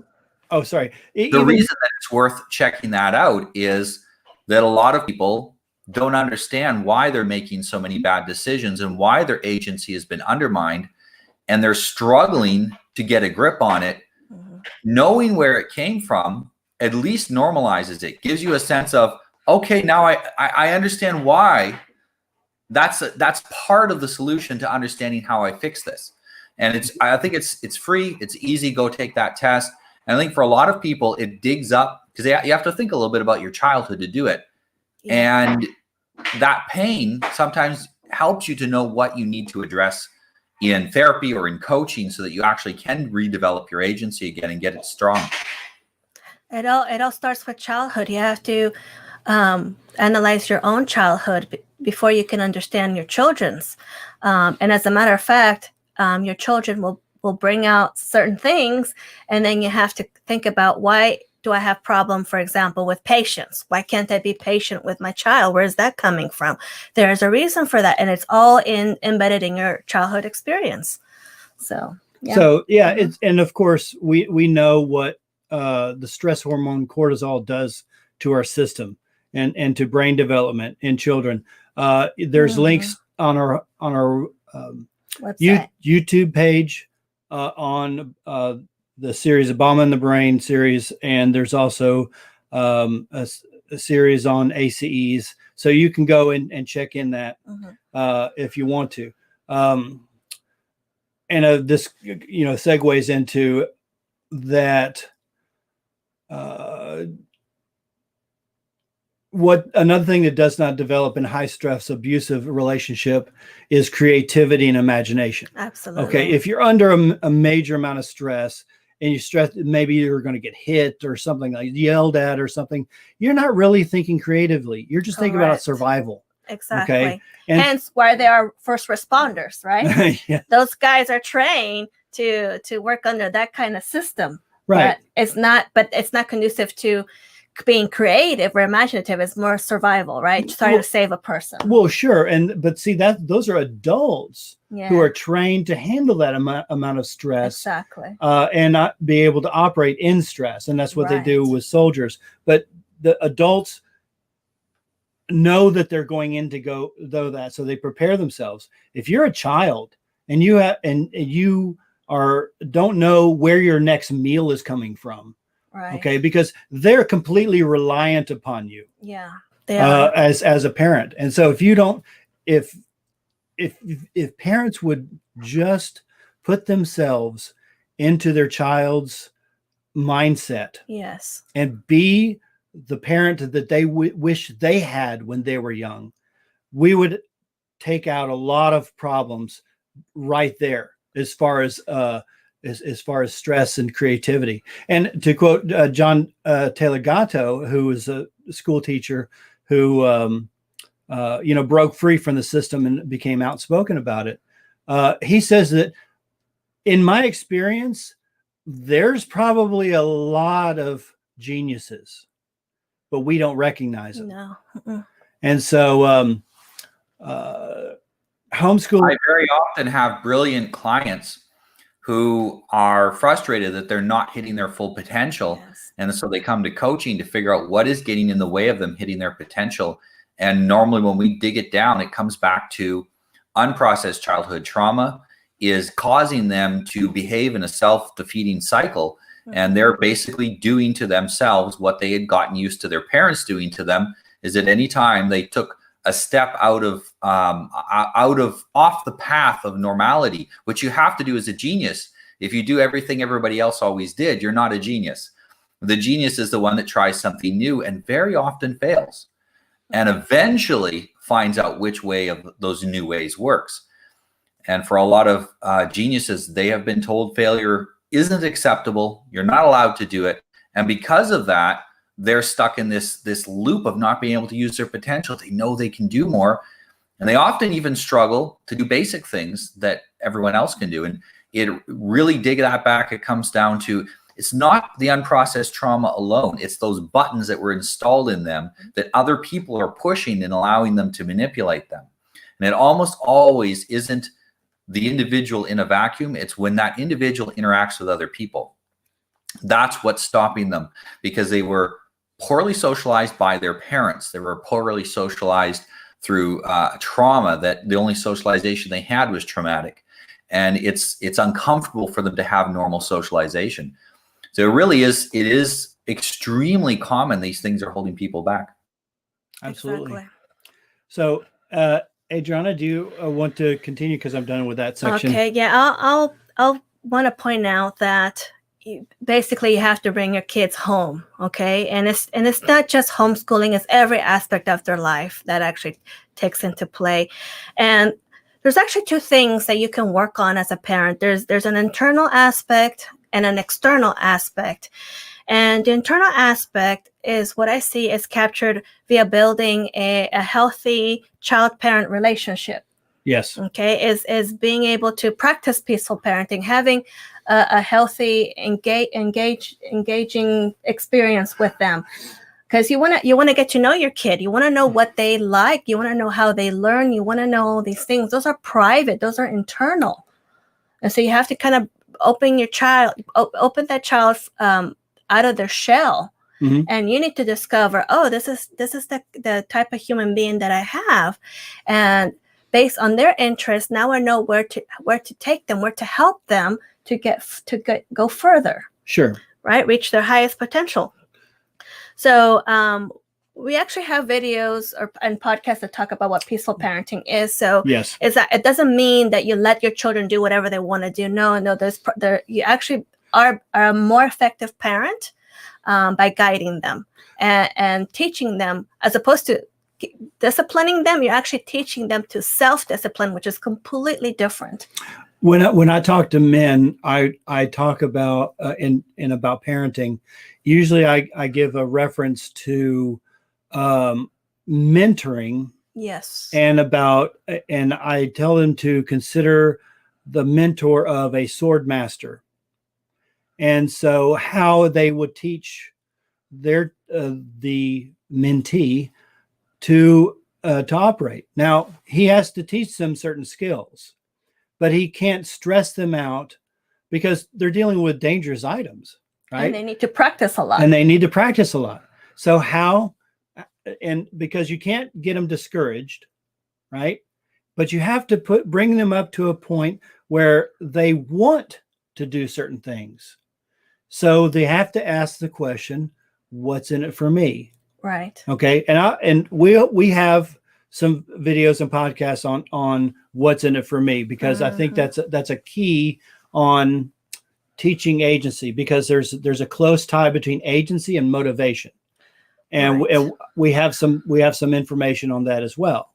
that it's worth checking that out is that a lot of people don't understand why they're making so many bad decisions and why their agency has been undermined, and they're struggling to get a grip on it. Knowing where it came from at least normalizes it, gives you a sense of, okay, now I understand why. That's part of the solution to understanding how I fix this. And I think it's free, it's easy. Go take that test. And I think for a lot of people, it digs up, because you have to think a little bit about your childhood to do it. And that pain sometimes helps you to know what you need to address in therapy or in coaching, so that you actually can redevelop your agency again and get it strong. It all starts with childhood. You have to analyze your own childhood before you can understand your children's. And as a matter of fact, your children will bring out certain things, and then you have to think about, why do I have problem, for example, with patience? Why can't I be patient with my child? Where is that coming from? There's a reason for that, and it's all embedded in your childhood experience. So yeah. It's, and of course we know what the stress hormone cortisol does to our system and to brain development in children. There's links on our YouTube page on the series of Bomb in the Brain series, and there's also a series on ACEs, so you can go and check in that if you want to. And this segues into that. What another thing that does not develop in high stress abusive relationship is creativity and imagination. Absolutely. Okay, if you're under a major amount of stress and you're stressed, maybe you're going to get hit or something, like yelled at or something, you're not really thinking creatively. You're just thinking about survival. Exactly. Okay? And hence why they are first responders, right? yeah. Those guys are trained to work under that kind of system. Right. But it's not conducive to being creative or imaginative. Is more survival, right? Trying to save a person. Well, sure. But see, those are adults who are trained to handle that amount of stress. Exactly. And not be able to operate in stress. And that's what they do with soldiers. But the adults know that they're going in to go though that, so they prepare themselves. If you're a child and you don't know where your next meal is coming from, right? Okay, because they're completely reliant upon you. Yeah, they are. As a parent. And so if parents would just put themselves into their child's mindset, yes, and be the parent that they wish they had when they were young, we would take out a lot of problems right there as far as stress and creativity. And to quote John Taylor Gatto, who is a school teacher who broke free from the system and became outspoken about it, he says that, in my experience, there's probably a lot of geniuses, but we don't recognize them. No. And so homeschool. I very often have brilliant clients who are frustrated that they're not hitting their full potential. Yes. And so they come to coaching to figure out what is getting in the way of them hitting their potential. And normally when we dig it down, it comes back to unprocessed childhood trauma is causing them to behave in a self-defeating cycle. And they're basically doing to themselves what they had gotten used to their parents doing to them, is at any time they took a step off the path of normality, which you have to do as a genius. If you do everything everybody else always did, you're not a genius. The genius is the one that tries something new and very often fails, and eventually finds out which way of those new ways works. And for a lot of geniuses, they have been told failure isn't acceptable. You're not allowed to do it. And because of that, they're stuck in this loop of not being able to use their potential. They know they can do more. And they often even struggle to do basic things that everyone else can do. And it really dig that back. It comes down to, it's not the unprocessed trauma alone. It's those buttons that were installed in them that other people are pushing and allowing them to manipulate them. And it almost always isn't the individual in a vacuum. It's when that individual interacts with other people. That's what's stopping them, because they were poorly socialized by their parents. They were poorly socialized through trauma, that the only socialization they had was traumatic. And it's uncomfortable for them to have normal socialization. So it is extremely common. These things are holding people back. Absolutely. Exactly. So, Adriana, do you want to continue? Because I'm done with that section. Okay. Yeah. I'll want to point out that basically you have to bring your kids home. Okay. And it's not just homeschooling. It's every aspect of their life that actually takes into play. And there's actually two things that you can work on as a parent. There's an internal aspect and an external aspect. And the internal aspect is what I see is captured via building a healthy child-parent relationship. Yes. Okay, is being able to practice peaceful parenting, having a healthy, engaging experience with them. Because you want to get to know your kid. You want to know what they like. You want to know how they learn. You want to know these things. Those are private. Those are internal. And so you have to kind of open that child out of their shell. Mm-hmm. And you need to discover, oh, this is the type of human being that I have. And based on their interests, now I know where to take them, where to help them to go further. Sure. Right? Reach their highest potential. So we actually have videos and podcasts that talk about what peaceful parenting is. So yes, is that it doesn't mean that you let your children do whatever they want to do. No, you actually are a more effective parent by guiding them and teaching them, as opposed to disciplining them. You're actually teaching them to self-discipline, which is completely different. When I talk to men, I talk about in about parenting. Usually, I give a reference to mentoring. Yes. And I tell them to consider the mentor of a sword master. And so how they would teach the mentee to operate. Now, he has to teach them certain skills, but he can't stress them out because they're dealing with dangerous items, right? And they need to practice a lot. So how, and because you can't get them discouraged, right? But you have to bring them up to a point where they want to do certain things. So they have to ask the question, what's in it for me? Right. Okay. And we have some videos and podcasts on what's in it for me, because I think that's a key on teaching agency, because there's a close tie between agency and motivation. And right. we have some information on that as well.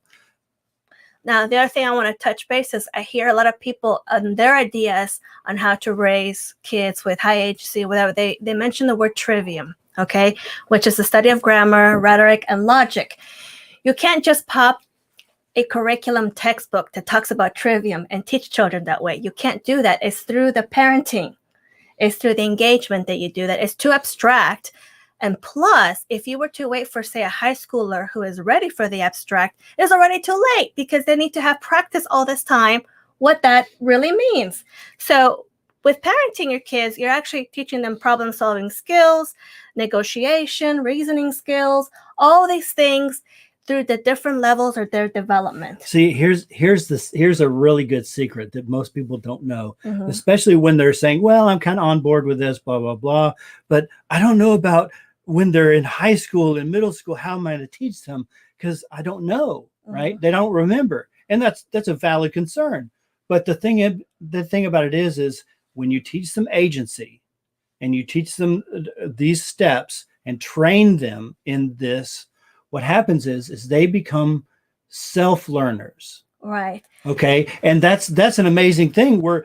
Now, the other thing I want to touch base is I hear a lot of people on their ideas on how to raise kids with high agency, whatever. They mention the word trivium, okay, which is the study of grammar, rhetoric, and logic. You can't just pop a curriculum textbook that talks about trivium and teach children that way. You can't do that. It's through the parenting. It's through the engagement that you do that. It's too abstract. And plus, if you were to wait for, say, a high schooler who is ready for the abstract, it's already too late, because they need to have practiced all this time what that really means. So with parenting your kids, you're actually teaching them problem-solving skills, negotiation, reasoning skills, all these things through the different levels of their development. See, here's a really good secret that most people don't know, especially when they're saying, well, I'm kind of on board with this, blah, blah, blah, but I don't know about when they're in high school and middle school, how am I going to teach them? Because I don't know, right? They don't remember. And that's a valid concern. But the thing about it is when you teach them agency and you teach them these steps and train them in this, what happens is they become self-learners. Right. Okay. And that's an amazing thing where,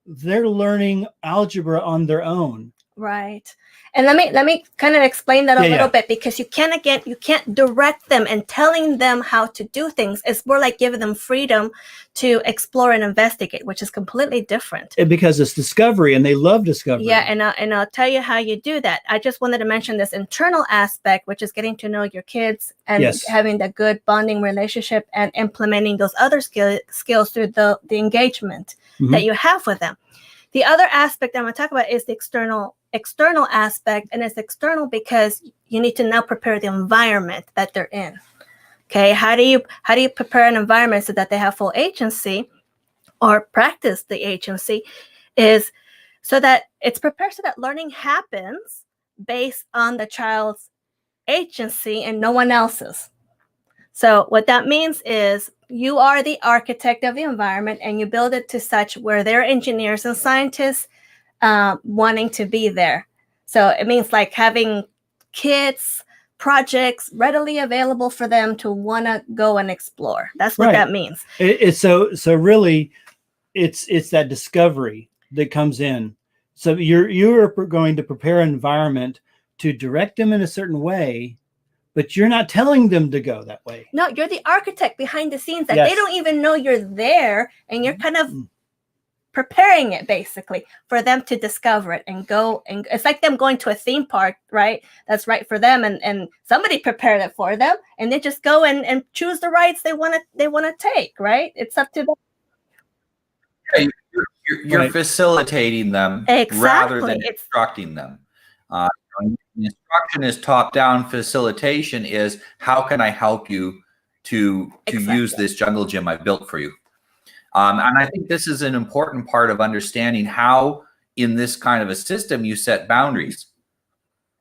they're learning algebra on their own. Right. And let me kind of explain that a little bit, because you can't direct them and telling them how to do things. It's more like giving them freedom to explore and investigate, which is completely different. Because it's discovery, and they love discovery. Yeah, and I'll tell you how you do that. I just wanted to mention this internal aspect, which is getting to know your kids and having the good bonding relationship and implementing those other skills through the engagement that you have with them. The other aspect I'm going to talk about is the external aspect, and it's external because you need to now prepare the environment that they're in. Okay, how do you prepare an environment so that they have full agency or practice the agency? Is so that it's prepared so that learning happens based on the child's agency and no one else's. So what that means is you are the architect of the environment, and you build it to such where there are engineers and scientists wanting to be there. So it means like having kids, projects readily available for them to want to go and explore. That's what that means. It's so really it's that discovery that comes in. So you're going to prepare an environment to direct them in a certain way, but you're not telling them to go that way. No, you're the architect behind the scenes that Yes. they don't even know you're there, and you're kind of preparing it basically for them to discover it and go. And it's like them going to a theme park, right? That's right for them, and somebody prepared it for them, and they just go and choose the rides they want to take, right? It's up to them. Yeah, you're Right. facilitating them rather than Exactly. instructing them. Instruction is top-down. Facilitation is, how can I help you to use this jungle gym I built for you? And I think this is an important part of understanding how, in this kind of a system, you set boundaries.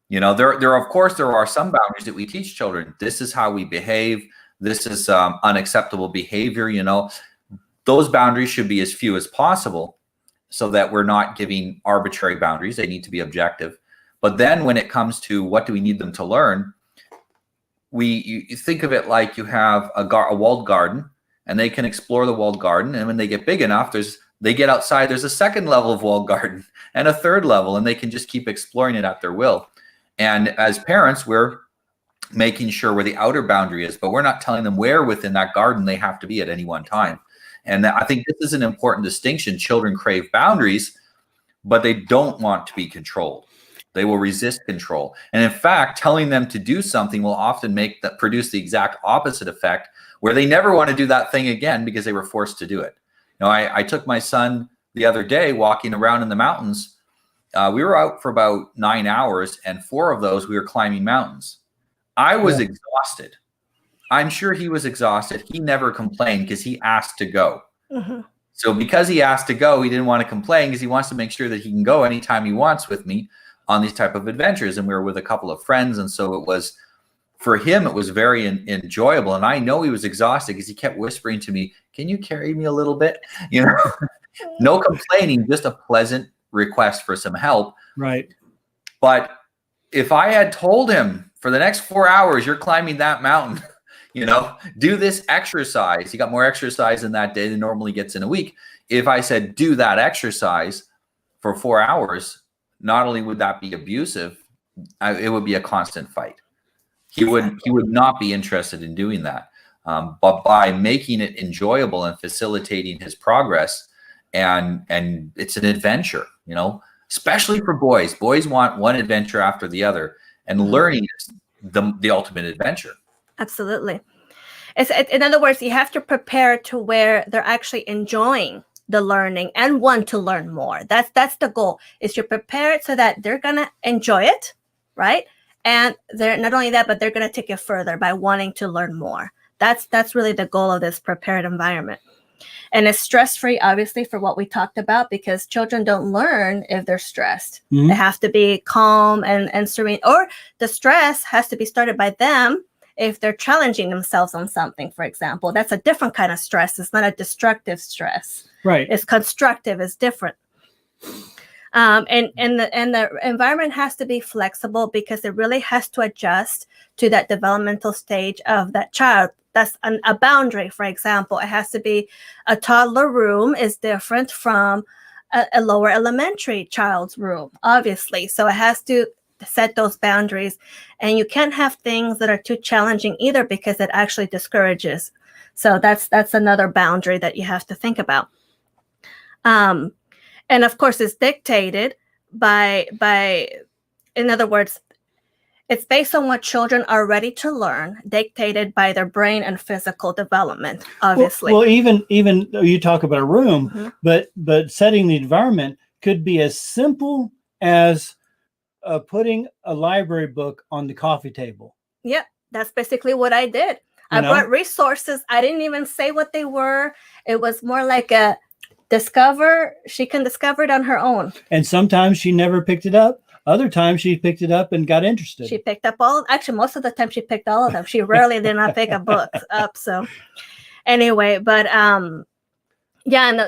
You know, there of course there are some boundaries that we teach children. This is how we behave. This is unacceptable behavior. You know, those boundaries should be as few as possible, so that we're not giving arbitrary boundaries. They need to be objective. But then when it comes to what do we need them to learn, you think of it like you have a walled garden, and they can explore the walled garden. And when they get big enough, they get outside, there's a second level of walled garden and a third level, and they can just keep exploring it at their will. And as parents, we're making sure where the outer boundary is, but we're not telling them where within that garden they have to be at any one time. And I think this is an important distinction. Children crave boundaries, but they don't want to be controlled. They will resist control. And in fact, telling them to do something will often produce the exact opposite effect, where they never want to do that thing again because they were forced to do it. You know, I took my son the other day walking around in the mountains. We were out for about 9 hours, and 4 of those we were climbing mountains. I was exhausted. I'm sure he was exhausted. He never complained because he asked to go. Mm-hmm. So because he asked to go, he didn't want to complain because he wants to make sure that he can go anytime he wants with me on these type of adventures. And we were with a couple of friends. And so for him, it was very enjoyable. And I know he was exhausted because he kept whispering to me, "Can you carry me a little bit?" You know, no complaining, just a pleasant request for some help. Right. But if I had told him, for the next 4 hours, you're climbing that mountain, you know, do this exercise. He got more exercise in that day than normally gets in a week. If I said, do that exercise for 4 hours, not only would that be abusive, it would be a constant fight. He would not be interested in doing that. But by making it enjoyable and facilitating his progress, and it's an adventure, you know, especially for boys. Boys want one adventure after the other, and learning is the ultimate adventure. Absolutely. In other words, you have to prepare to where they're actually enjoying the learning and want to learn more. That's the goal, is to prepare it so that they're going to enjoy it, right? And they're not only that, but they're going to take it further by wanting to learn more. That's really the goal of this prepared environment. And it's stress-free, obviously, for what we talked about, because children don't learn if they're stressed. Mm-hmm. They have to be calm and serene, or the stress has to be started by them if they're challenging themselves on something, for example. That's a different kind of stress. It's not a destructive stress. Right. It's constructive. It's different. And the environment has to be flexible, because it really has to adjust to that developmental stage of that child. That's a boundary. For example, it has to be a toddler room is different from a lower elementary child's room, obviously. So it has to set those boundaries, and you can't have things that are too challenging either, because it actually discourages. So that's another boundary that you have to think about. And of course, it's dictated by, in other words, it's based on what children are ready to learn, dictated by their brain and physical development, obviously. Well, even though you talk about a room, Mm-hmm. but setting the environment could be as simple as putting a library book on the coffee table. Yeah, that's basically what I did. I brought resources. I didn't even say what they were. It was more like a she can discover it on her own. And sometimes she never picked it up. Other times she picked it up and got interested. She picked up most of the time she picked all of them. She rarely did not pick a book up. So anyway, but yeah,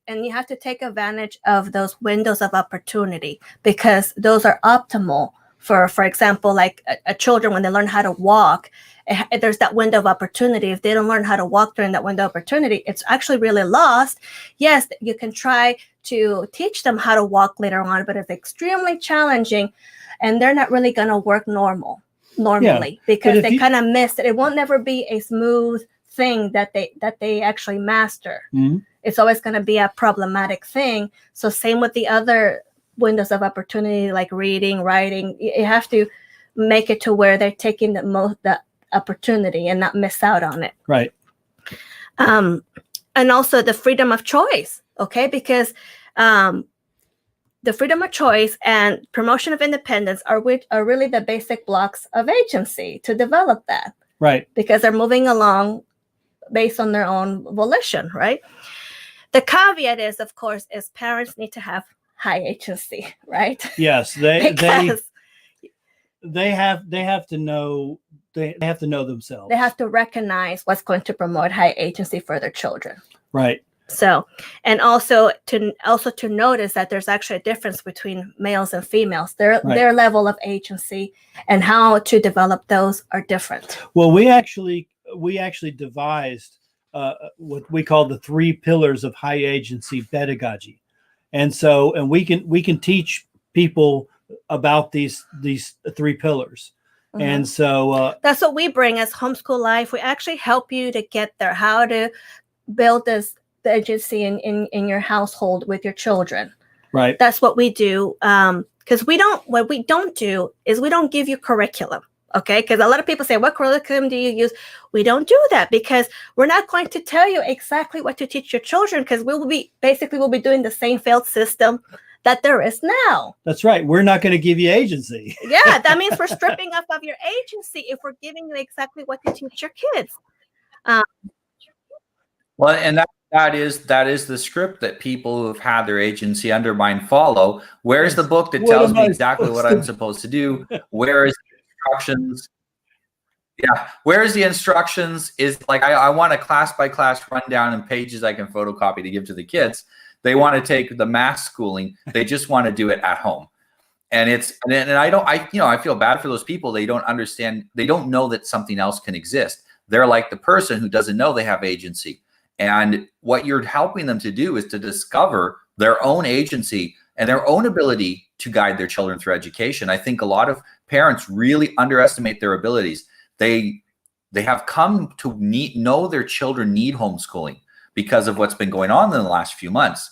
and you have to take advantage of those windows of opportunity, because those are optimal for example, like a children, when they learn how to walk, there's that window of opportunity. If they don't learn how to walk during that window of opportunity, it's actually really lost. Yes, you can try to teach them how to walk later on, but it's extremely challenging, and they're not really going to work normally because they kind of miss it. It won't never be a smooth thing that they actually master. Mm-hmm. It's always going to be a problematic thing. So same with the other windows of opportunity, like reading, writing. You have to make it to where they're taking the opportunity and not miss out on it. Right. And also the freedom of choice. Okay, because the freedom of choice and promotion of independence are really the basic blocks of agency to develop that. Right. Because they're moving along based on their own volition, right? The caveat is, of course, is parents need to have high agency, right? Yes, they have to know themselves. They have to recognize what's going to promote high agency for their children. Right. So, and also to notice that there's actually a difference between males and females. Their level of agency and how to develop those are different. Well, we actually devised what we call the 3 pillars of high agency pedagogy, and we can teach people about these 3 pillars. Mm-hmm. And so that's what we bring as Homeschool Life. We actually help you to get there, how to build the agency in your household with your children. Right. That's what we do. Because what we don't do is we don't give you curriculum. Okay. Because a lot of people say, what curriculum do you use? We don't do that because we're not going to tell you exactly what to teach your children, because we'll be doing the same failed system that there is now. That's right. We're not going to give you agency. Yeah. That means we're stripping up of your agency if we're giving you exactly what to teach your kids. Well, and that is the script that people who have had their agency undermine follow. Where's the book that tells me exactly what I'm supposed to do? Where is the instructions? Yeah, where's the instructions? Is like I want a class by class rundown and pages I can photocopy to give to the kids. They want to take the mass schooling. They just want to do it at home. And I feel bad for those people. They don't understand. They don't know that something else can exist. They're like the person who doesn't know they have agency. And what you're helping them to do is to discover their own agency and their own ability to guide their children through education. I think a lot of parents really underestimate their abilities. They have come to know their children need homeschooling because of what's been going on in the last few months,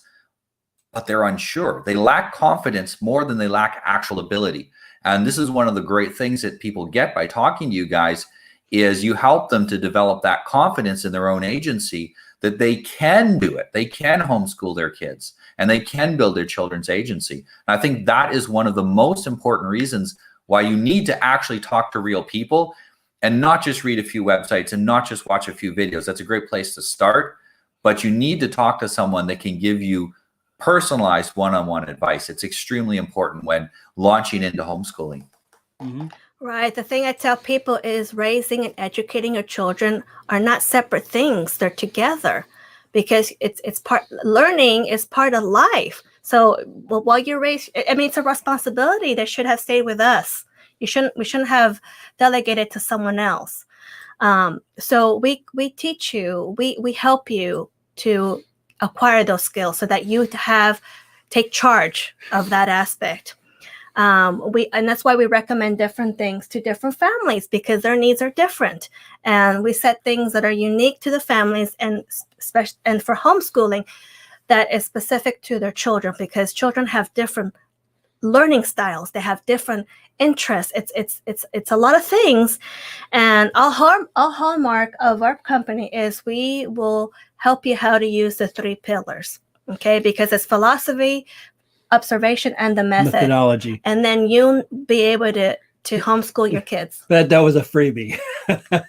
but they're unsure. They lack confidence more than they lack actual ability. And this is one of the great things that people get by talking to you guys is you help them to develop that confidence in their own agency that they can do it. They can homeschool their kids and they can build their children's agency. And I think that is one of the most important reasons why you need to actually talk to real people and not just read a few websites and not just watch a few videos. That's a great place to start, but you need to talk to someone that can give you personalized one-on-one advice. It's extremely important when launching into homeschooling. Mm-hmm. Right. The thing I tell people is raising and educating your children are not separate things. They're together because learning is part of life. So while you're raised, it's a responsibility that should have stayed with us. We shouldn't have delegated to someone else. So we teach you, we help you to acquire those skills so that you take charge of that aspect. And that's why we recommend different things to different families because their needs are different. And we set things that are unique to the families and for homeschooling that is specific to their children because children have different learning styles. They have different interests. It's a lot of things. And our hallmark of our company is we will help you how to use the 3 pillars. Okay, because it's philosophy, observation, and the methodology. And then you'll be able to homeschool your kids. That was a freebie.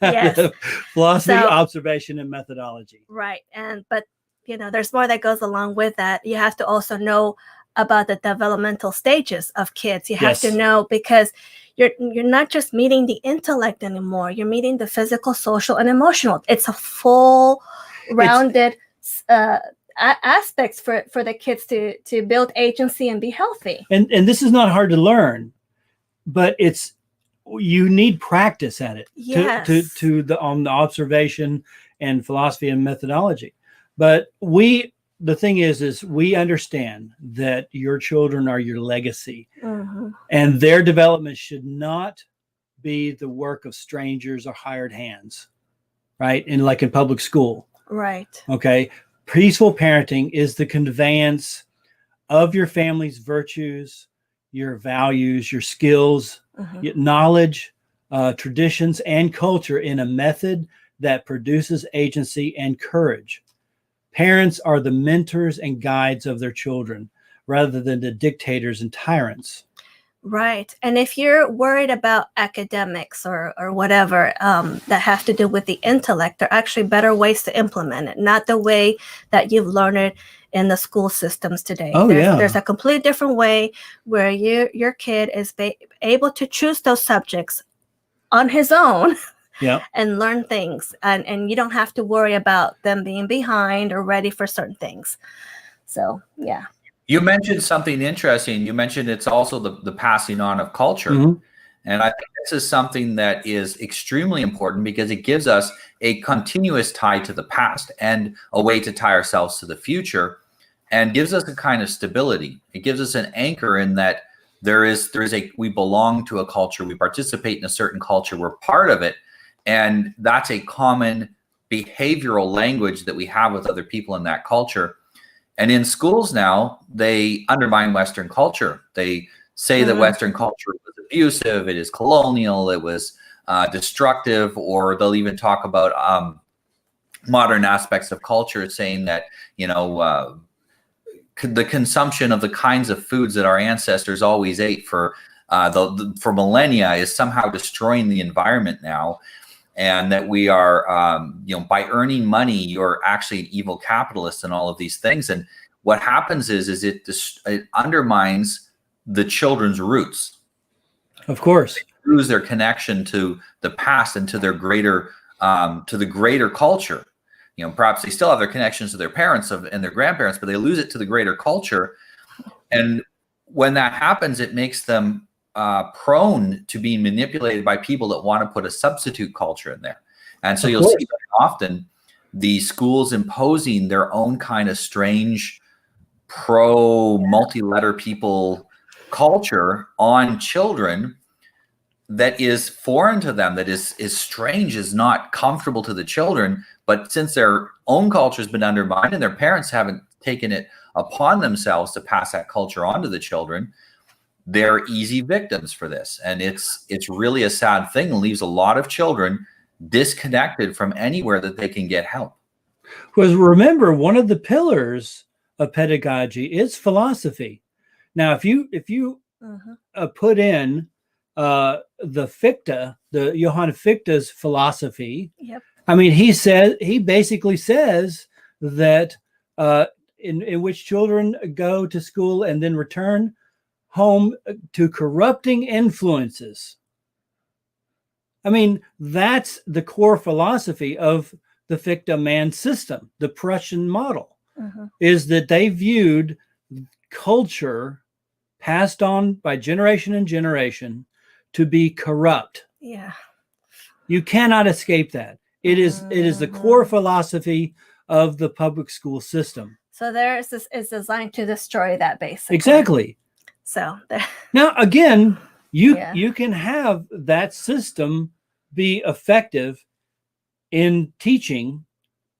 Yes. Philosophy, observation, and methodology. Right. But there's more that goes along with that. You have to also know about the developmental stages of kids. You have to know because you're not just meeting the intellect anymore. You're meeting the physical, social, and emotional. It's a full rounded aspects for the kids to build agency and be healthy. And this is not hard to learn, but it's you need practice at it Yes. to the on the observation and philosophy and methodology. But the thing is we understand that your children are your legacy, and their development should not be the work of strangers or hired hands, right? In public school. Right. Okay. Peaceful parenting is the conveyance of your family's virtues, your values, your skills, your knowledge, traditions, and culture in a method that produces agency and courage. Parents are the mentors and guides of their children rather than the dictators and tyrants. Right. And if you're worried about academics or whatever that have to do with the intellect, there are actually better ways to implement it, not the way that you've learned it in the school systems today. There's a completely different way where your kid is able to choose those subjects on his own. Yeah. And learn things. And you don't have to worry about them being behind or ready for certain things. So, yeah. You mentioned something interesting. You mentioned it's also the passing on of culture. And I think this is something that is extremely important because it gives us a continuous tie to the past and a way to tie ourselves to the future, and gives us a kind of stability. It gives us an anchor in that we belong to a culture, we participate in a certain culture, we're part of it. And that's a common behavioral language that we have with other people in that culture. And in schools now, they undermine Western culture. They say that Western culture was abusive, it is colonial, it was destructive, or they'll even talk about modern aspects of culture, saying that, the consumption of the kinds of foods that our ancestors always ate for millennia is somehow destroying the environment now. And that we are, by earning money, you're actually an evil capitalist and all of these things. And what happens is it undermines the children's roots. Of course. They lose their connection to the past and to their to the greater culture. Perhaps they still have their connections to their parents and their grandparents, but they lose it to the greater culture. And when that happens, it makes them prone to being manipulated by people that want to put a substitute culture in there. And so you'll see very often the schools imposing their own kind of strange multi-letter people culture on children that is foreign to them, that is strange, is not comfortable to the children. But since their own culture has been undermined and their parents haven't taken it upon themselves to pass that culture on to the children, they're easy victims for this. And it's really a sad thing, and leaves a lot of children disconnected from anywhere that they can get help. Because remember, one of the pillars of pedagogy is philosophy. Now, if you put in the Fichte, the Johann Fichte's philosophy, I mean, he basically says that in which children go to school and then return home to corrupting influences. I mean, that's the core philosophy of the Fichte man system, the Prussian model, is that they viewed culture passed on by generation and generation to be corrupt. Yeah. You cannot escape that. It is the core philosophy of the public school system. So it's designed to destroy that, basically. Exactly. So now again, you can have that system be effective in teaching,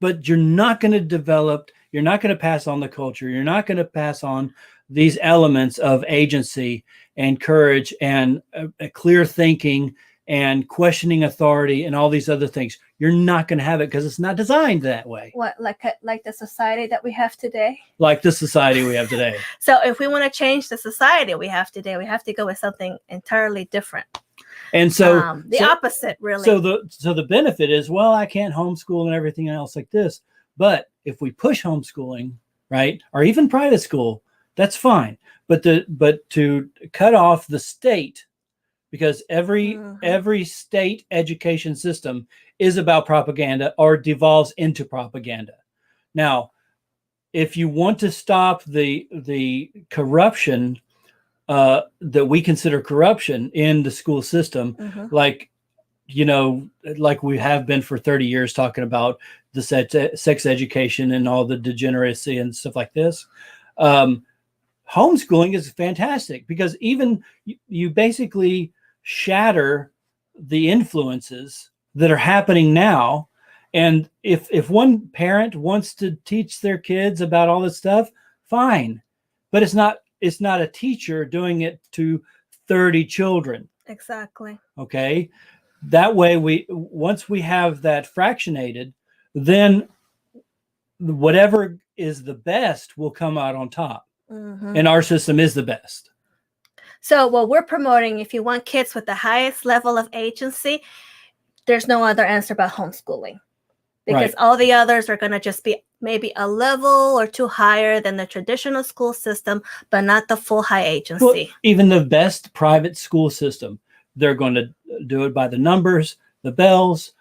but you're not going to pass on the culture. You're not going to pass on these elements of agency and courage and a clear thinking and questioning authority and all these other things. You're not going to have it because it's not designed that way. What, like the society that we have today? Like the society we have today. So if we want to change the society we have today, we have to go with something entirely different. And so the opposite, really. So the benefit is, well, I can't homeschool and everything else like this. But if we push homeschooling, right, or even private school, that's fine. But to cut off the state, because every state education system is about propaganda or devolves into propaganda. Now, if you want to stop the corruption that we consider corruption in the school system, like like we have been for 30 years talking about the sex education and all the degeneracy and stuff like this. Homeschooling is fantastic because even you basically shatter the influences that are happening now. And if one parent wants to teach their kids about all this stuff, fine, but it's not a teacher doing it to 30 children. Exactly. Okay. That way once we have that fractionated, then whatever is the best will come out on top. And our system is the best. So what we're promoting, if you want kids with the highest level of agency, there's no other answer but homeschooling. Because all the others are going to just be maybe a level or two higher than the traditional school system, but not the full high agency. Well, even the best private school system, they're going to do it by the numbers, the bells,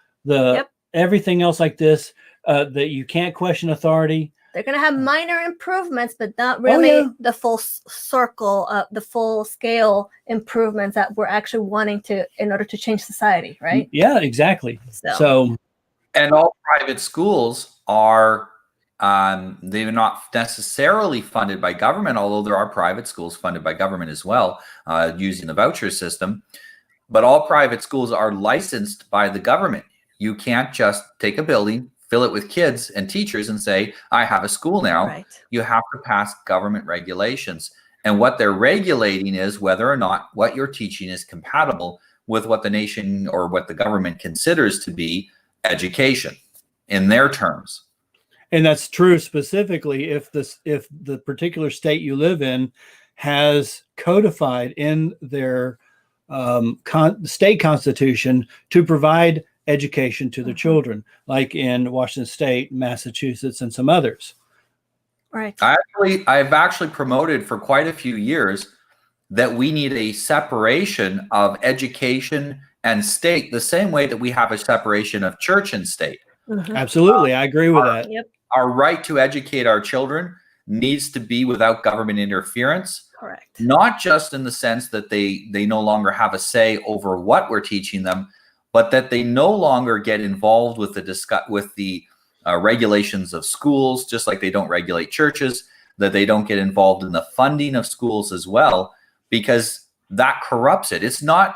everything else like this, that you can't question authority. They're going to have minor improvements, but not really the full circle, the full scale improvements that we're actually wanting to in order to change society, right? Yeah, exactly. So and all private schools are, they're not necessarily funded by government, although there are private schools funded by government as well, using the voucher system. But all private schools are licensed by the government. You can't just take a building, fill it with kids and teachers and say, I have a school now. Right. You have to pass government regulations. And what they're regulating is whether or not what you're teaching is compatible with what the nation or what the government considers to be education in their terms. And that's true specifically if the particular state you live in has codified in their state constitution to provide education to their children, like in Washington State, Massachusetts, and some others. Right. I've actually promoted for quite a few years that we need a separation of education and state, the same way that we have a separation of church and state. Absolutely, I agree with that. Our right to educate our children needs to be without government interference. Correct. Not just in the sense that they no longer have a say over what we're teaching them, but that they no longer get involved with the regulations of schools, just like they don't regulate churches, that they don't get involved in the funding of schools as well, because that corrupts it. It's not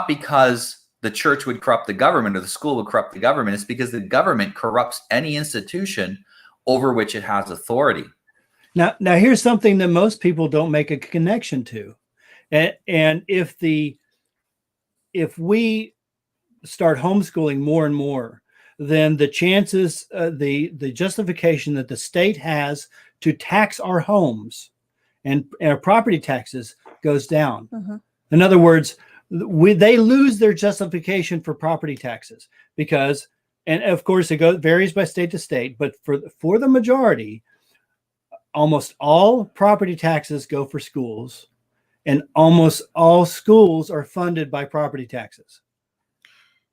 because the church would corrupt the government or the school would corrupt the government. It's because the government corrupts any institution over which it has authority. Now here's something that most people don't make a connection to. And if we start homeschooling more and more, then the chances, the justification that the state has to tax our homes and our property taxes goes down. In other words, they lose their justification for property taxes because, and of course it varies by state to state, but for the majority, almost all property taxes go for schools, and almost all schools are funded by property taxes.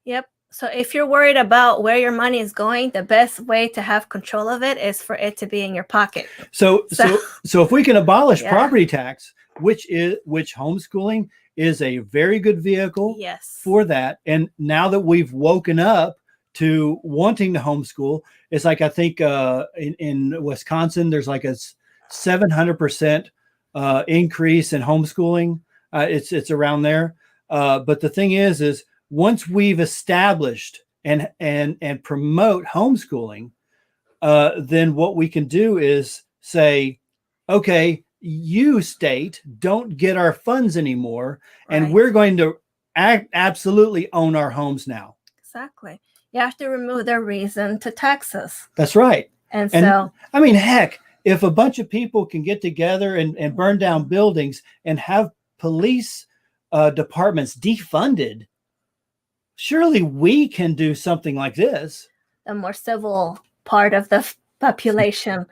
Yep. So if you're worried about where your money is going, the best way to have control of it is for it to be in your pocket. So if we can abolish property tax, which homeschooling is a very good vehicle for that. And now that we've woken up to wanting to homeschool, it's like, I think in Wisconsin, there's like a 700% increase in homeschooling. It's around there. But the thing is once we've established and promote homeschooling, then what we can do is say, okay, you state don't get our funds anymore, and we're going to absolutely own our homes now. Exactly. You have to remove their reason to tax us. That's right. And so, I mean, heck, if a bunch of people can get together and burn down buildings and have police departments defunded, surely we can do something like this. The more civil part of the population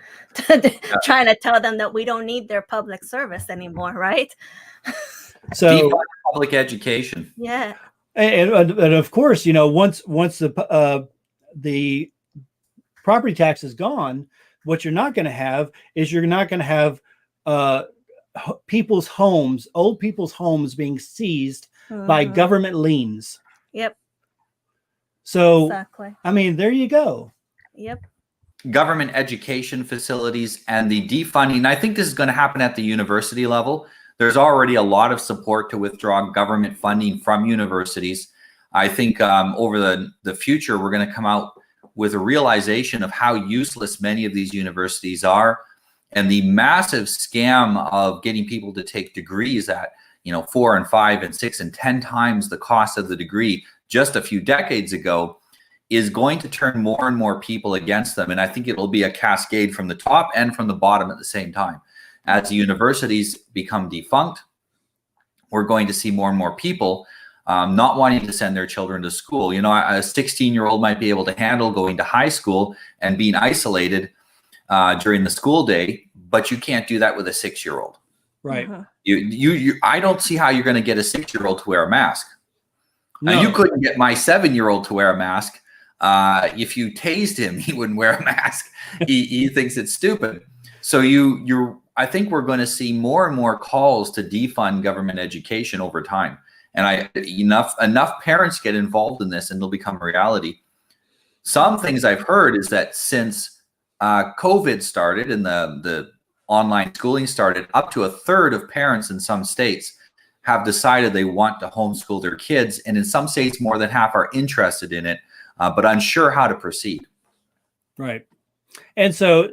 trying to tell them that we don't need their public service anymore, right? So public education. Yeah. And of course, once the property tax is gone, what you're not going to have is people's homes, old people's homes being seized by Mhm. government liens. Yep. So, Exactly. I mean, there you go. Yep. Government education facilities and the defunding. I think this is going to happen at the university level. There's already a lot of support to withdraw government funding from universities. I think over the future, we're going to come out with a realization of how useless many of these universities are, and the massive scam of getting people to take degrees at 4 and 5 and 6 and 10 times the cost of the degree just a few decades ago is going to turn more and more people against them. And I think it will be a cascade from the top and from the bottom at the same time. As the universities become defunct, we're going to see more and more people not wanting to send their children to school. A 16-year-old might be able to handle going to high school and being isolated during the school day, but you can't do that with a 6-year-old. Right. Mhm. I don't see how you're going to get a 6-year-old to wear a mask. No. And you couldn't get my 7-year-old to wear a mask. If you tased him, he wouldn't wear a mask. He thinks it's stupid. So I think we're going to see more and more calls to defund government education over time. And enough parents get involved in this and it'll become a reality. Some things I've heard is that since COVID started and the online schooling started, up to a third of parents in some states have decided they want to homeschool their kids. And in some states, more than half are interested in it, but unsure how to proceed. Right. And so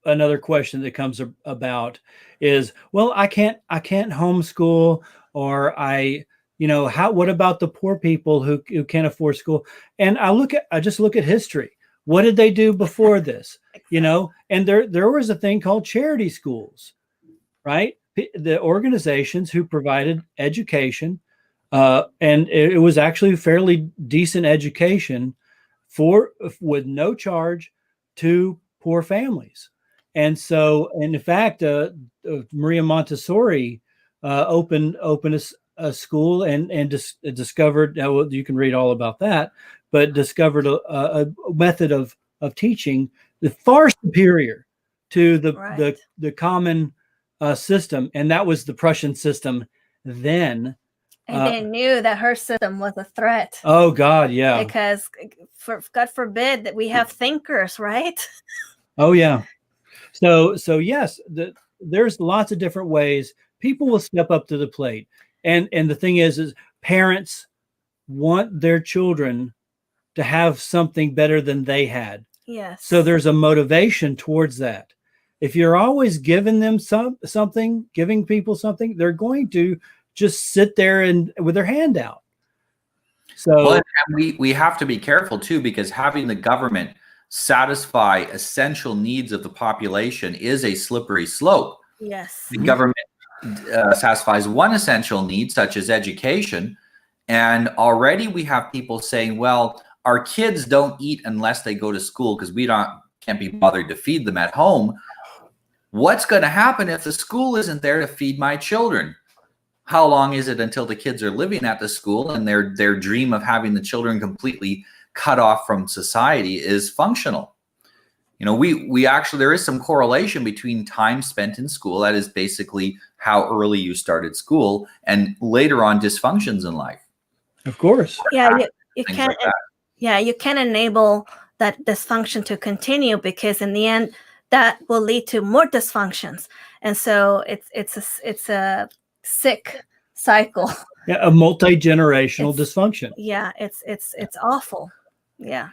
another question that comes about is, well, I can't homeschool, or what about the poor people who can't afford school? And I just look at history. What did they do before this? And there was a thing called charity schools, right? The organizations who provided education, and it was actually fairly decent education with no charge to poor families. And so, and in fact, Maria Montessori opened a school and discovered, you can read all about that, but discovered a method of teaching that far superior to the common system, and that was the Prussian system then. And they knew that her system was a threat. Oh God, yeah. Because God forbid that we have thinkers, right? Oh yeah. So yes, there's lots of different ways people will step up to the plate, and the thing is parents want their children to have something better than they had. Yes. So there's a motivation towards that. If you're always giving them giving people something, they're going to just sit there and with their hand out. So we have to be careful too, because having the government satisfy essential needs of the population is a slippery slope. Yes. The government satisfies one essential need, such as education, and already we have people saying, well, our kids don't eat unless they go to school because we can't be bothered to feed them at home. What's going to happen if the school isn't there to feed my children? How long is it until the kids are living at the school and their dream of having the children completely cut off from society is functional? We actually, there is some correlation between time spent in school, that is basically how early you started school, and later on dysfunctions in life. Of course. Yeah, you can't. Yeah, you can enable that dysfunction to continue, because in the end, that will lead to more dysfunctions, and so it's a sick cycle. Yeah, a multi-generational dysfunction. Yeah, it's awful. Yeah.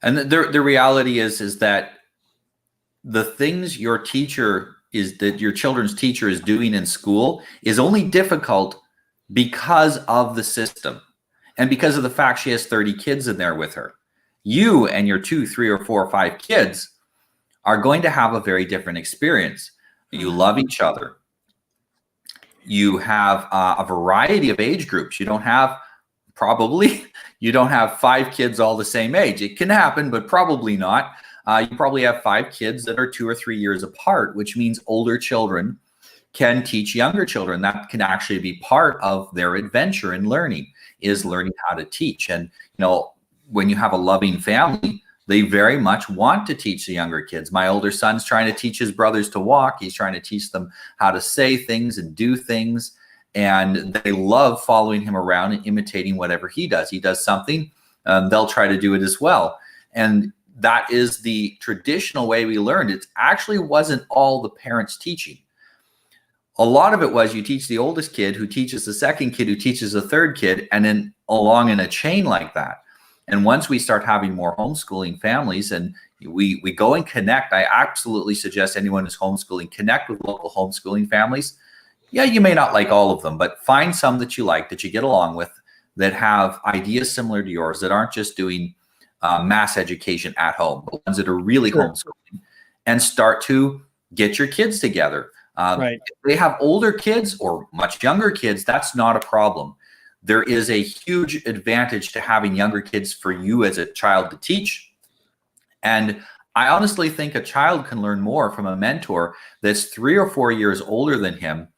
And the reality is that the things your children's teacher is doing in school is only difficult because of the system and because of the fact she has 30 kids in there with her. You and your 2, 3, or 4 or 5 kids are going to have a very different experience. You love each other. You have a variety of age groups. You don't have 5 kids all the same age. It can happen, but probably not. You probably have 5 kids that are 2 or 3 years apart, which means older children can teach younger children. That can actually be part of their adventure in learning, is learning how to teach. And when you have a loving family, They very much want to teach the younger kids. My older son's trying to teach his brothers to walk. He's trying to teach them how to say things and do things. And they love following him around and imitating whatever he does. He does something, they'll try to do it as well. And that is the traditional way we learned. It actually wasn't all the parents teaching. A lot of it was you teach the oldest kid who teaches the second kid who teaches the third kid, and then along in a chain like that. And once we start having more homeschooling families and we go and connect, I absolutely suggest anyone who's homeschooling, connect with local homeschooling families. Yeah, you may not like all of them, but find some that you like, that you get along with, that have ideas similar to yours, that aren't just doing mass education at home, but ones that are really homeschooling, and start to get your kids together. Right. If they have older kids or much younger kids, that's not a problem. There is a huge advantage to having younger kids for you as a child to teach. And I honestly think a child can learn more from a mentor that's 3 or 4 years older than him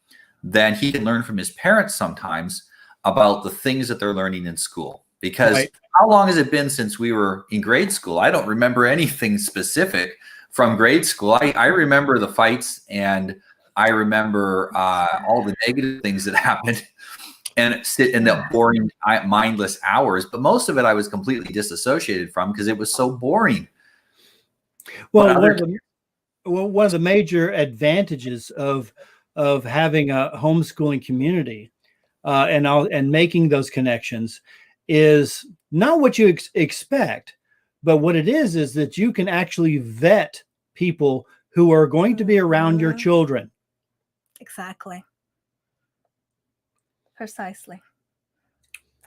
than he can learn from his parents sometimes about the things that they're learning in school. Because how long has it been since we were in grade school? I don't remember anything specific from grade school. I remember the fights, and I remember all the negative things that happened, and sit in the boring, mindless hours. But most of it I was completely disassociated from because it was so boring. Well, one of the major advantages of having a homeschooling community and making those connections is not what you expect, but what it is that you can actually vet people who are going to be around your children. Exactly. Precisely.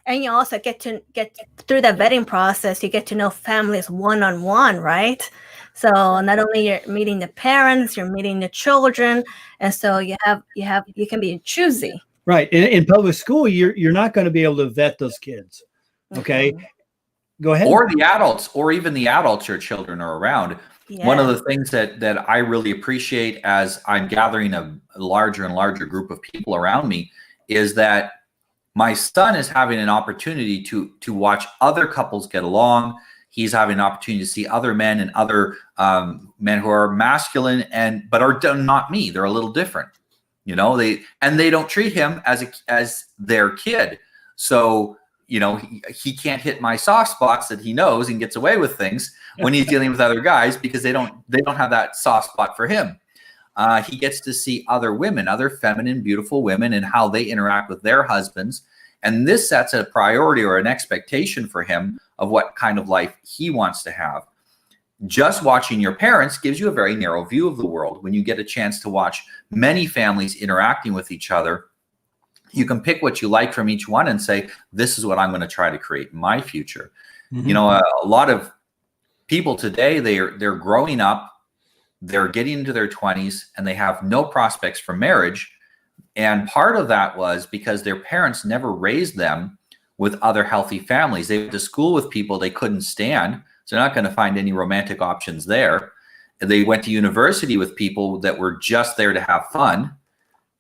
And you also get through the vetting process, you get to know families one-on-one, right? So not only you're meeting the parents, you're meeting the children, and so you can be choosy. Right. In public school, you're not going to be able to vet those kids. Okay. Mm-hmm. Go ahead. Or the adults, or even the adults your children are around. Yeah. One of the things that I really appreciate as I'm gathering a larger and larger group of people around me is that my son is having an opportunity to watch other couples get along. He's having an opportunity to see other men and other men who are masculine but are not me. They're a little different, you know. They don't treat him as their kid. So he can't hit my soft spots that he knows and gets away with things when he's dealing with other guys because they don't have that soft spot for him. He gets to see other women, other feminine, beautiful women, and how they interact with their husbands. And this sets a priority or an expectation for him of what kind of life he wants to have. Just watching your parents gives you a very narrow view of the world. When you get a chance to watch many families interacting with each other, you can pick what you like from each one and say, this is what I'm going to try to create in my future. Mm-hmm. A lot of people today, they're growing up, they're getting into their 20s, and they have no prospects for marriage. And part of that was because their parents never raised them with other healthy families. They went to school with people they couldn't stand, so they're not going to find any romantic options there. They went to university with people that were just there to have fun.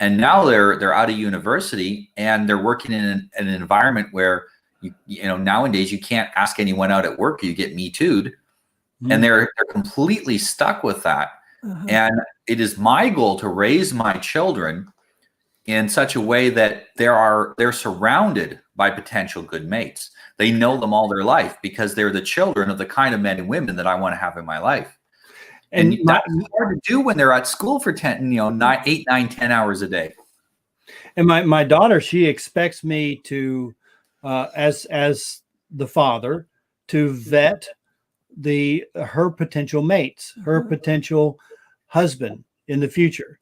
And now they're out of university and they're working in an environment where nowadays you can't ask anyone out at work, you get Me Too'd. Mm-hmm. And they're completely stuck with that. Uh-huh. And it is my goal to raise my children in such a way that they're surrounded by potential good mates. They know them all their life because they're the children of the kind of men and women that I want to have in my life. And that's hard to do when they're at school for 8, 9, 10 hours a day. And my daughter, she expects me to, as the father, to vet her potential mates, her potential husband in the future.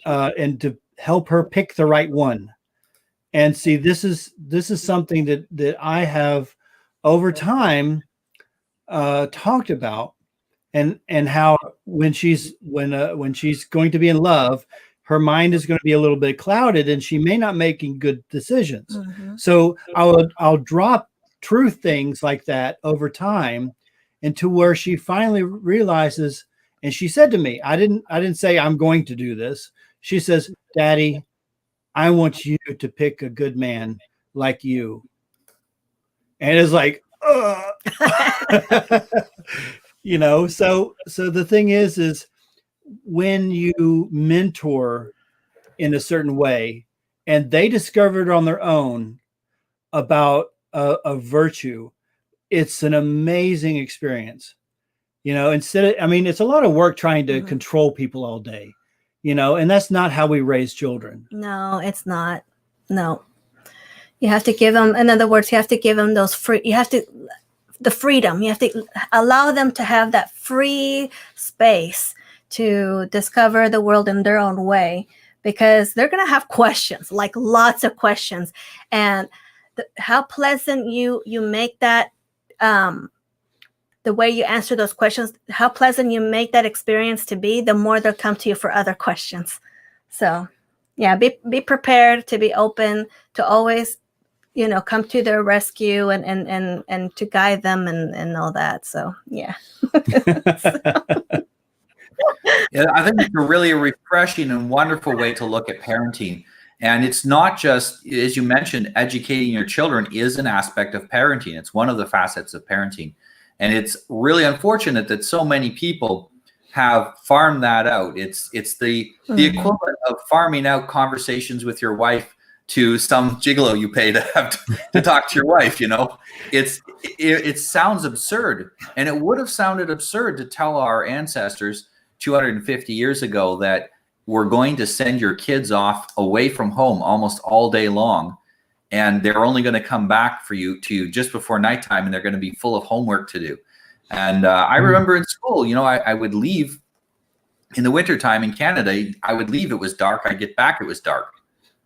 And to help her pick the right one. And see, this is something that I have over time talked about. And how when she's going to be in love, her mind is going to be a little bit clouded, and she may not making good decisions. Mm-hmm. So I'll drop truth things like that over time, into where she finally realizes. And she said to me, I didn't say I'm going to do this. She says, "Daddy, I want you to pick a good man like you." And it's like, You know, so the thing is when you mentor in a certain way and they discover it on their own about a virtue, it's an amazing experience. You know, it's a lot of work trying to control people all day, you know, and that's not how we raise children. No, it's not. No. You have to give them, in other words, you have to give them the freedom. You have to allow them to have that free space to discover the world in their own way, because they're going to have questions, like lots of questions. And how pleasant you make that, the way you answer those questions, how pleasant you make that experience to be, the more they'll come to you for other questions. So yeah, be prepared to be open, to always, you know, come to their rescue and to guide them and all that. So yeah. Yeah, I think it's a refreshing and wonderful way to look at parenting. And it's not just, as you mentioned, educating your children is an aspect of parenting. It's one of the facets of parenting. And it's really unfortunate that so many people have farmed that out. It's the equivalent of farming out conversations with your wife to some gigolo you pay to have to talk to your wife. You know, it sounds absurd, and it would have sounded absurd to tell our ancestors 250 years ago that we're going to send your kids off away from home almost all day long, and they're only going to come back for you to just before nighttime, and they're going to be full of homework to do. And I remember in school, you know, I would leave in the wintertime in Canada. I would leave, it was dark. I'd get back, it was dark.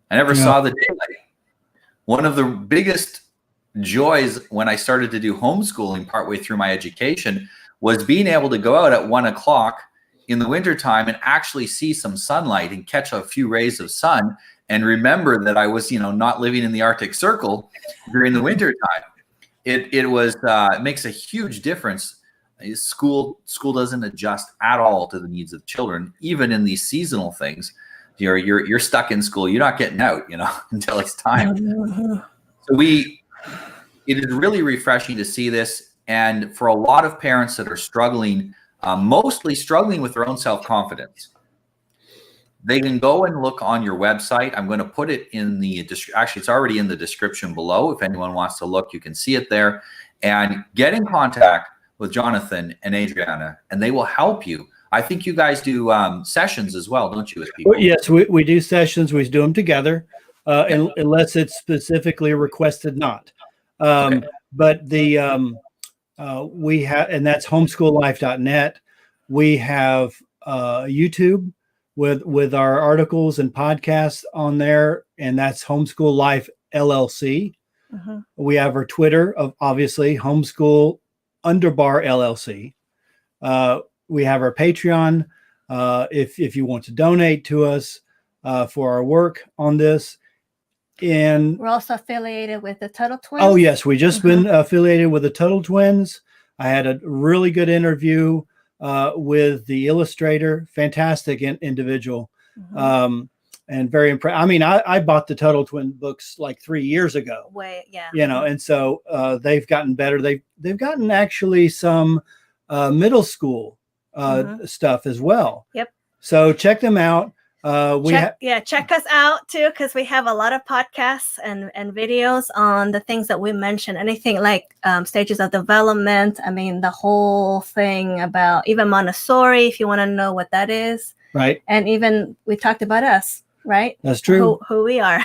I never saw the daylight. One of the biggest joys when I started to do homeschooling partway through my education was being able to go out at 1 o'clock in the wintertime and actually see some sunlight and catch a few rays of sun, and remember that I was, you know, not living in the Arctic Circle during the winter time. It makes a huge difference. School doesn't adjust at all to the needs of children, even in these seasonal things. You're stuck in school. You're not getting out, you know, until it's time. So it is really refreshing to see this. And for a lot of parents that are struggling, mostly struggling with their own self-confidence, they can go and look on your website. I'm going to put it in actually, it's already in the description below. If anyone wants to look, you can see it there. And get in contact with Jonathan and Adriana, and they will help you. I think you guys do sessions as well, don't you, as people? Yes, we do sessions. We do them together, unless it's specifically requested not. Okay. But we have, and that's homeschoollife.net. We have YouTube with our articles and podcasts on there, and that's Homeschool Life LLC. We have our Twitter of obviously Homeschool _LLC. We have our Patreon if you want to donate to us for our work on this. And we're also affiliated with the Tuttle Twins. Oh yes, we just been affiliated with the Tuttle Twins. I had a really good interview with the illustrator, fantastic individival, and very impressed. I mean, I bought the Tuttle Twin books like 3 years ago. You know, and so they've gotten better. They've gotten actually some middle school stuff as well. Yep. So check them out. Check us out too, because we have a lot of podcasts and videos on the things that we mentioned. Anything like stages of development. I mean, the whole thing about even Montessori, if you want to know what that is. Right. And even we talked about us, right? That's true. Who we are.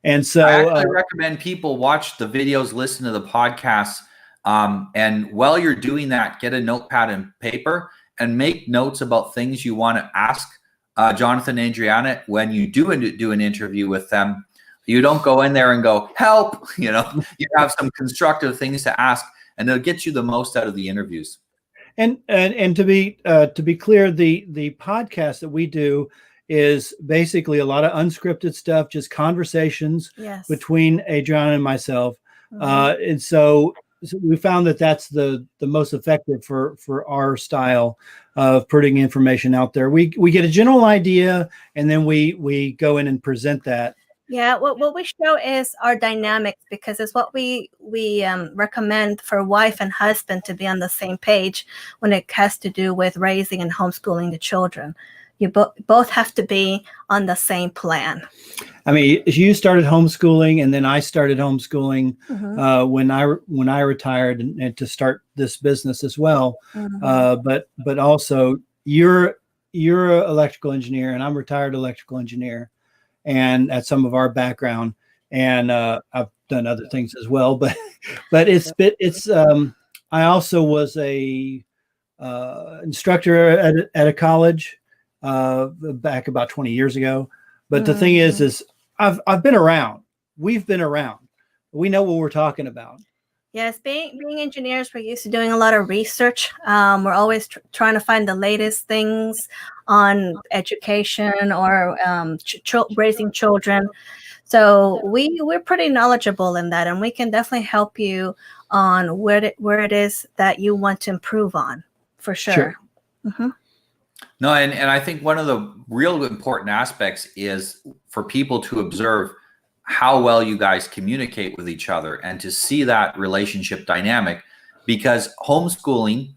And so I actually recommend people watch the videos, listen to the podcasts, and while you're doing that, get a notepad and paper and make notes about things you want to ask Jonathan and Adriana when you do an interview with them. You don't go in there and go, help, you know, you have some constructive things to ask, and they'll get you the most out of the interviews. And to be clear, the podcast that we do is basically a lot of unscripted stuff, just conversations between Adriana and myself. And so we found that that's the most effective for our style of putting information out there. We get a general idea, and then we go in and present that Yeah, what we show is our dynamics, because it's what we recommend for wife and husband to be on the same page when it has to do with raising and homeschooling the children. You both have to be on the same plan. I mean, you started homeschooling, and then I started homeschooling when I retired, and to start this business as well. But also, you're an electrical engineer, and I'm a retired electrical engineer, and at some of our background, and I've done other things as well. But I also was a instructor at a college back about 20 years ago. But the thing is I've been around. We've been around. We know what we're talking about. Yes, being engineers, we're used to doing a lot of research. We're always trying to find the latest things on education or raising children. So we're pretty knowledgeable in that, and we can definitely help you on where it is that you want to improve on, for sure. No, and I think one of the real important aspects is for people to observe how well you guys communicate with each other and to see that relationship dynamic, because homeschooling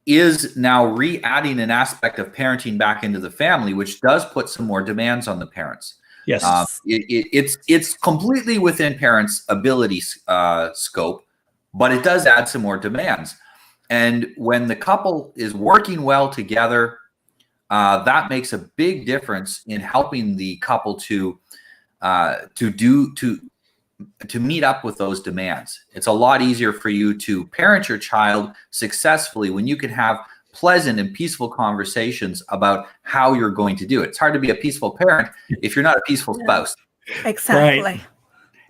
is now re-adding an aspect of parenting back into the family, which does put some more demands on the parents. Yes. It's completely within parents' ability scope, but it does add some more demands. And when the couple is working well together, that makes a big difference in helping the couple to meet up with those demands. It's a lot easier for you to parent your child successfully when you can have pleasant and peaceful conversations about how you're going to do it. It's hard to be a peaceful parent if you're not a peaceful spouse. Exactly. Right.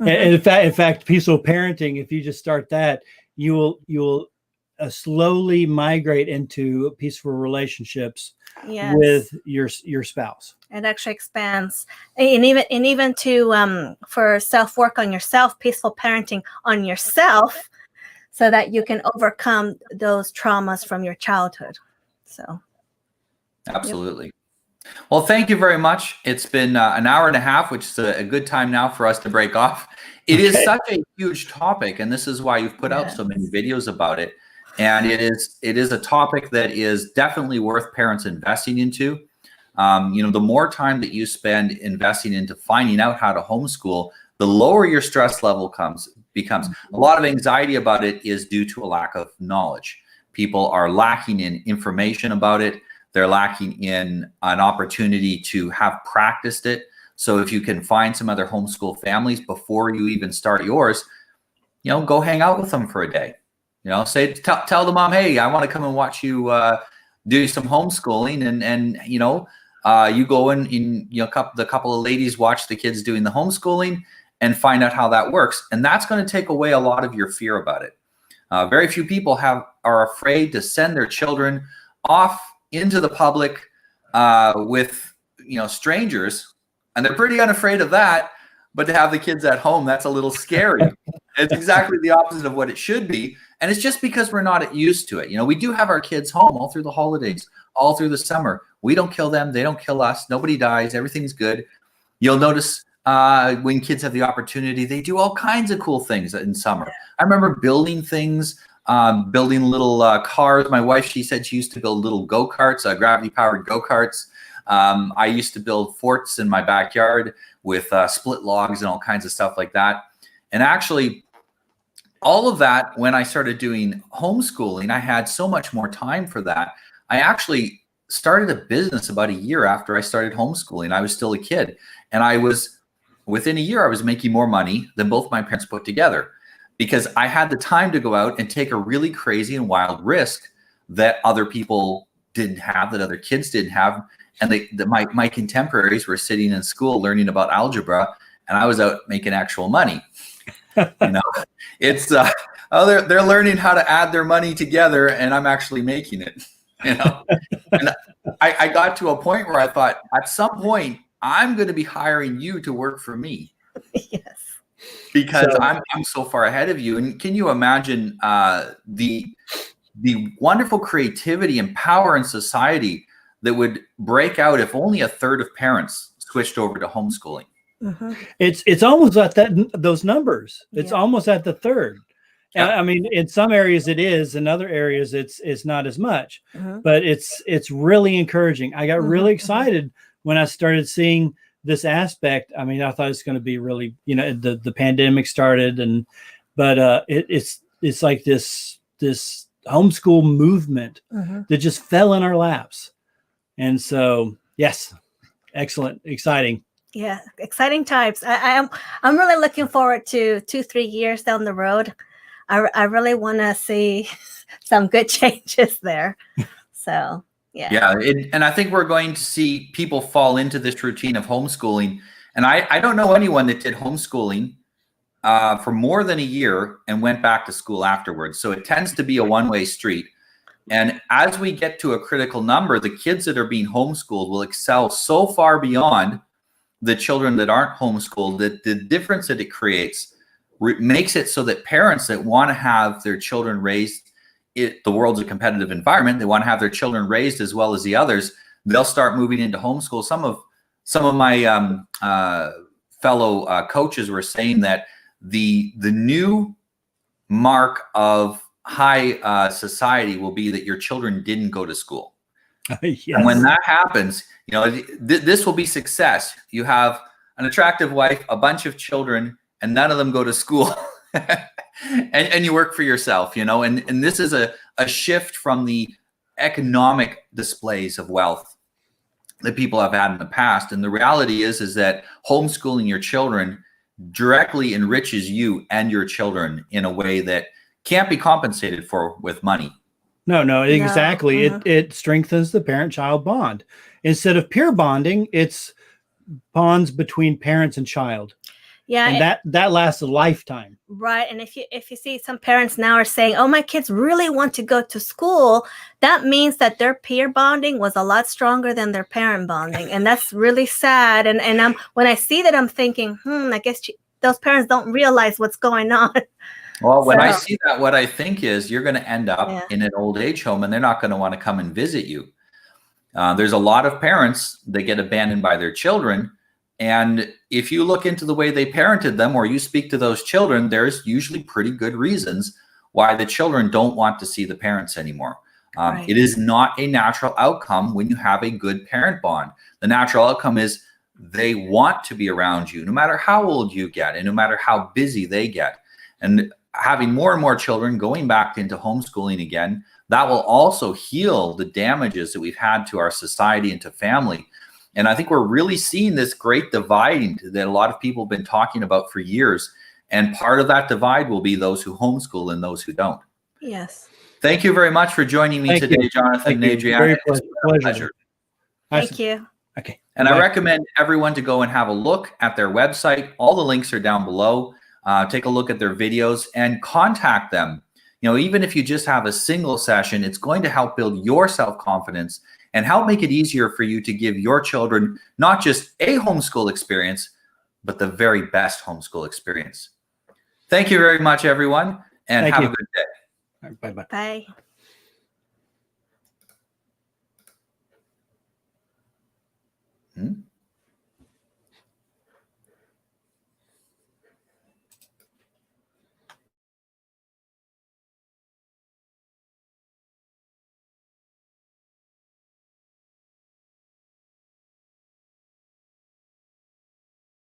And in fact, peaceful parenting, if you just start that, you will slowly migrate into peaceful relationships with your spouse. It actually expands, and even to for self-work on yourself, peaceful parenting on yourself, so that you can overcome those traumas from your childhood. So absolutely. Well, thank you very much. It's been an hour and a half, which is a good time now for us to break off. It is such a huge topic, and this is why you've put out so many videos about it. And it is a topic that is definitely worth parents investing into. The more time that you spend investing into finding out how to homeschool, the lower your stress level becomes. A lot of anxiety about it is due to a lack of knowledge. People are lacking in information about it. They're lacking in an opportunity to have practiced it. So if you can find some other homeschool families before you even start yours, go hang out with them for a day. Tell the mom, hey, I want to come and watch you do some homeschooling, and you go in the couple of ladies watch the kids doing the homeschooling and find out how that works, and that's going to take away a lot of your fear about it. Very few people are afraid to send their children off into the public with strangers, and they're pretty unafraid of that. But to have the kids at home, that's a little scary. It's exactly the opposite of what it should be. And it's just because we're not used to it. We do have our kids home all through the holidays, all through the summer. We don't kill them. They don't kill us. Nobody dies. Everything's good. You'll notice when kids have the opportunity, they do all kinds of cool things in summer. I remember building things, building little cars. My wife, she said she used to build little go-karts, gravity-powered go-karts. I used to build forts in my backyard with split logs and all kinds of stuff like that. And actually, all of that, when I started doing homeschooling, I had so much more time for that. I actually started a business about a year after I started homeschooling. I was still a kid. And within a year, I was making more money than both my parents put together, because I had the time to go out and take a really crazy and wild risk that other people didn't have, that other kids didn't have. And my contemporaries were sitting in school learning about algebra, and I was out making actual money. It's they're learning how to add their money together, and I'm actually making it. And I got to a point where I thought, at some point, I'm going to be hiring you to work for me. Yes. Because I'm so far ahead of you. And can you imagine the wonderful creativity and power in society that would break out if only a third of parents switched over to homeschooling? It's almost at those numbers. It's Yeah. almost at the third. Yeah. I mean, in some areas it is, in other areas it's not as much. Mhm. But it's really encouraging. I got really excited when I started seeing this aspect. I mean, I thought it's going to be really, the pandemic started, but it's like this homeschool movement that just fell in our laps. And so, yes, excellent, exciting. Yeah, exciting times. I'm really looking forward to 2-3 years down the road. I really want to see some good changes there. So yeah. Yeah, and I think we're going to see people fall into this routine of homeschooling. And I don't know anyone that did homeschooling for more than a year and went back to school afterwards. So it tends to be a one-way street. And as we get to a critical number, the kids that are being homeschooled will excel so far beyond the children that aren't homeschooled that the difference that it creates makes it so that parents that want to have their children raised, the world's a competitive environment, they want to have their children raised as well as the others, they'll start moving into homeschool. Some of my fellow coaches were saying that the new mark of high society will be that your children didn't go to school. Yes. And when that happens, this will be success. You have an attractive wife, a bunch of children, and none of them go to school. and you work for yourself, and this is a shift from the economic displays of wealth that people have had in the past. And the reality is that homeschooling your children directly enriches you and your children in a way that can't be compensated for with money. No, exactly. It strengthens the parent-child bond. Instead of peer bonding, it's bonds between parents and child. Yeah, and that lasts a lifetime. Right. And if you see, some parents now are saying, "Oh, my kids really want to go to school," that means that their peer bonding was a lot stronger than their parent bonding, and that's really sad. And when I see that, I'm thinking, I guess those parents don't realize what's going on. Well, when I see that, what I think is you're going to end up in an old age home, and they're not going to want to come and visit you. There's a lot of parents that get abandoned by their children. And if you look into the way they parented them, or you speak to those children, there's usually pretty good reasons why the children don't want to see the parents anymore. It is not a natural outcome when you have a good parent bond. The natural outcome is they want to be around you, no matter how old you get and no matter how busy they get. And having more and more children going back into homeschooling again, that will also heal the damages that we've had to our society and to family. And I think we're really seeing this great divide that a lot of people have been talking about for years. And part of that divide will be those who homeschool and those who don't. Yes. Thank you very much for joining me today, Jonathan and Adriana. It's a pleasure. Thank you. Okay. And I recommend everyone to go and have a look at their website. All the links are down below. Take a look at their videos and contact them. Even if you just have a single session, it's going to help build your self-confidence and help make it easier for you to give your children not just a homeschool experience, but the very best homeschool experience. Thank you very much, everyone, and have a good day. Bye-bye. Bye.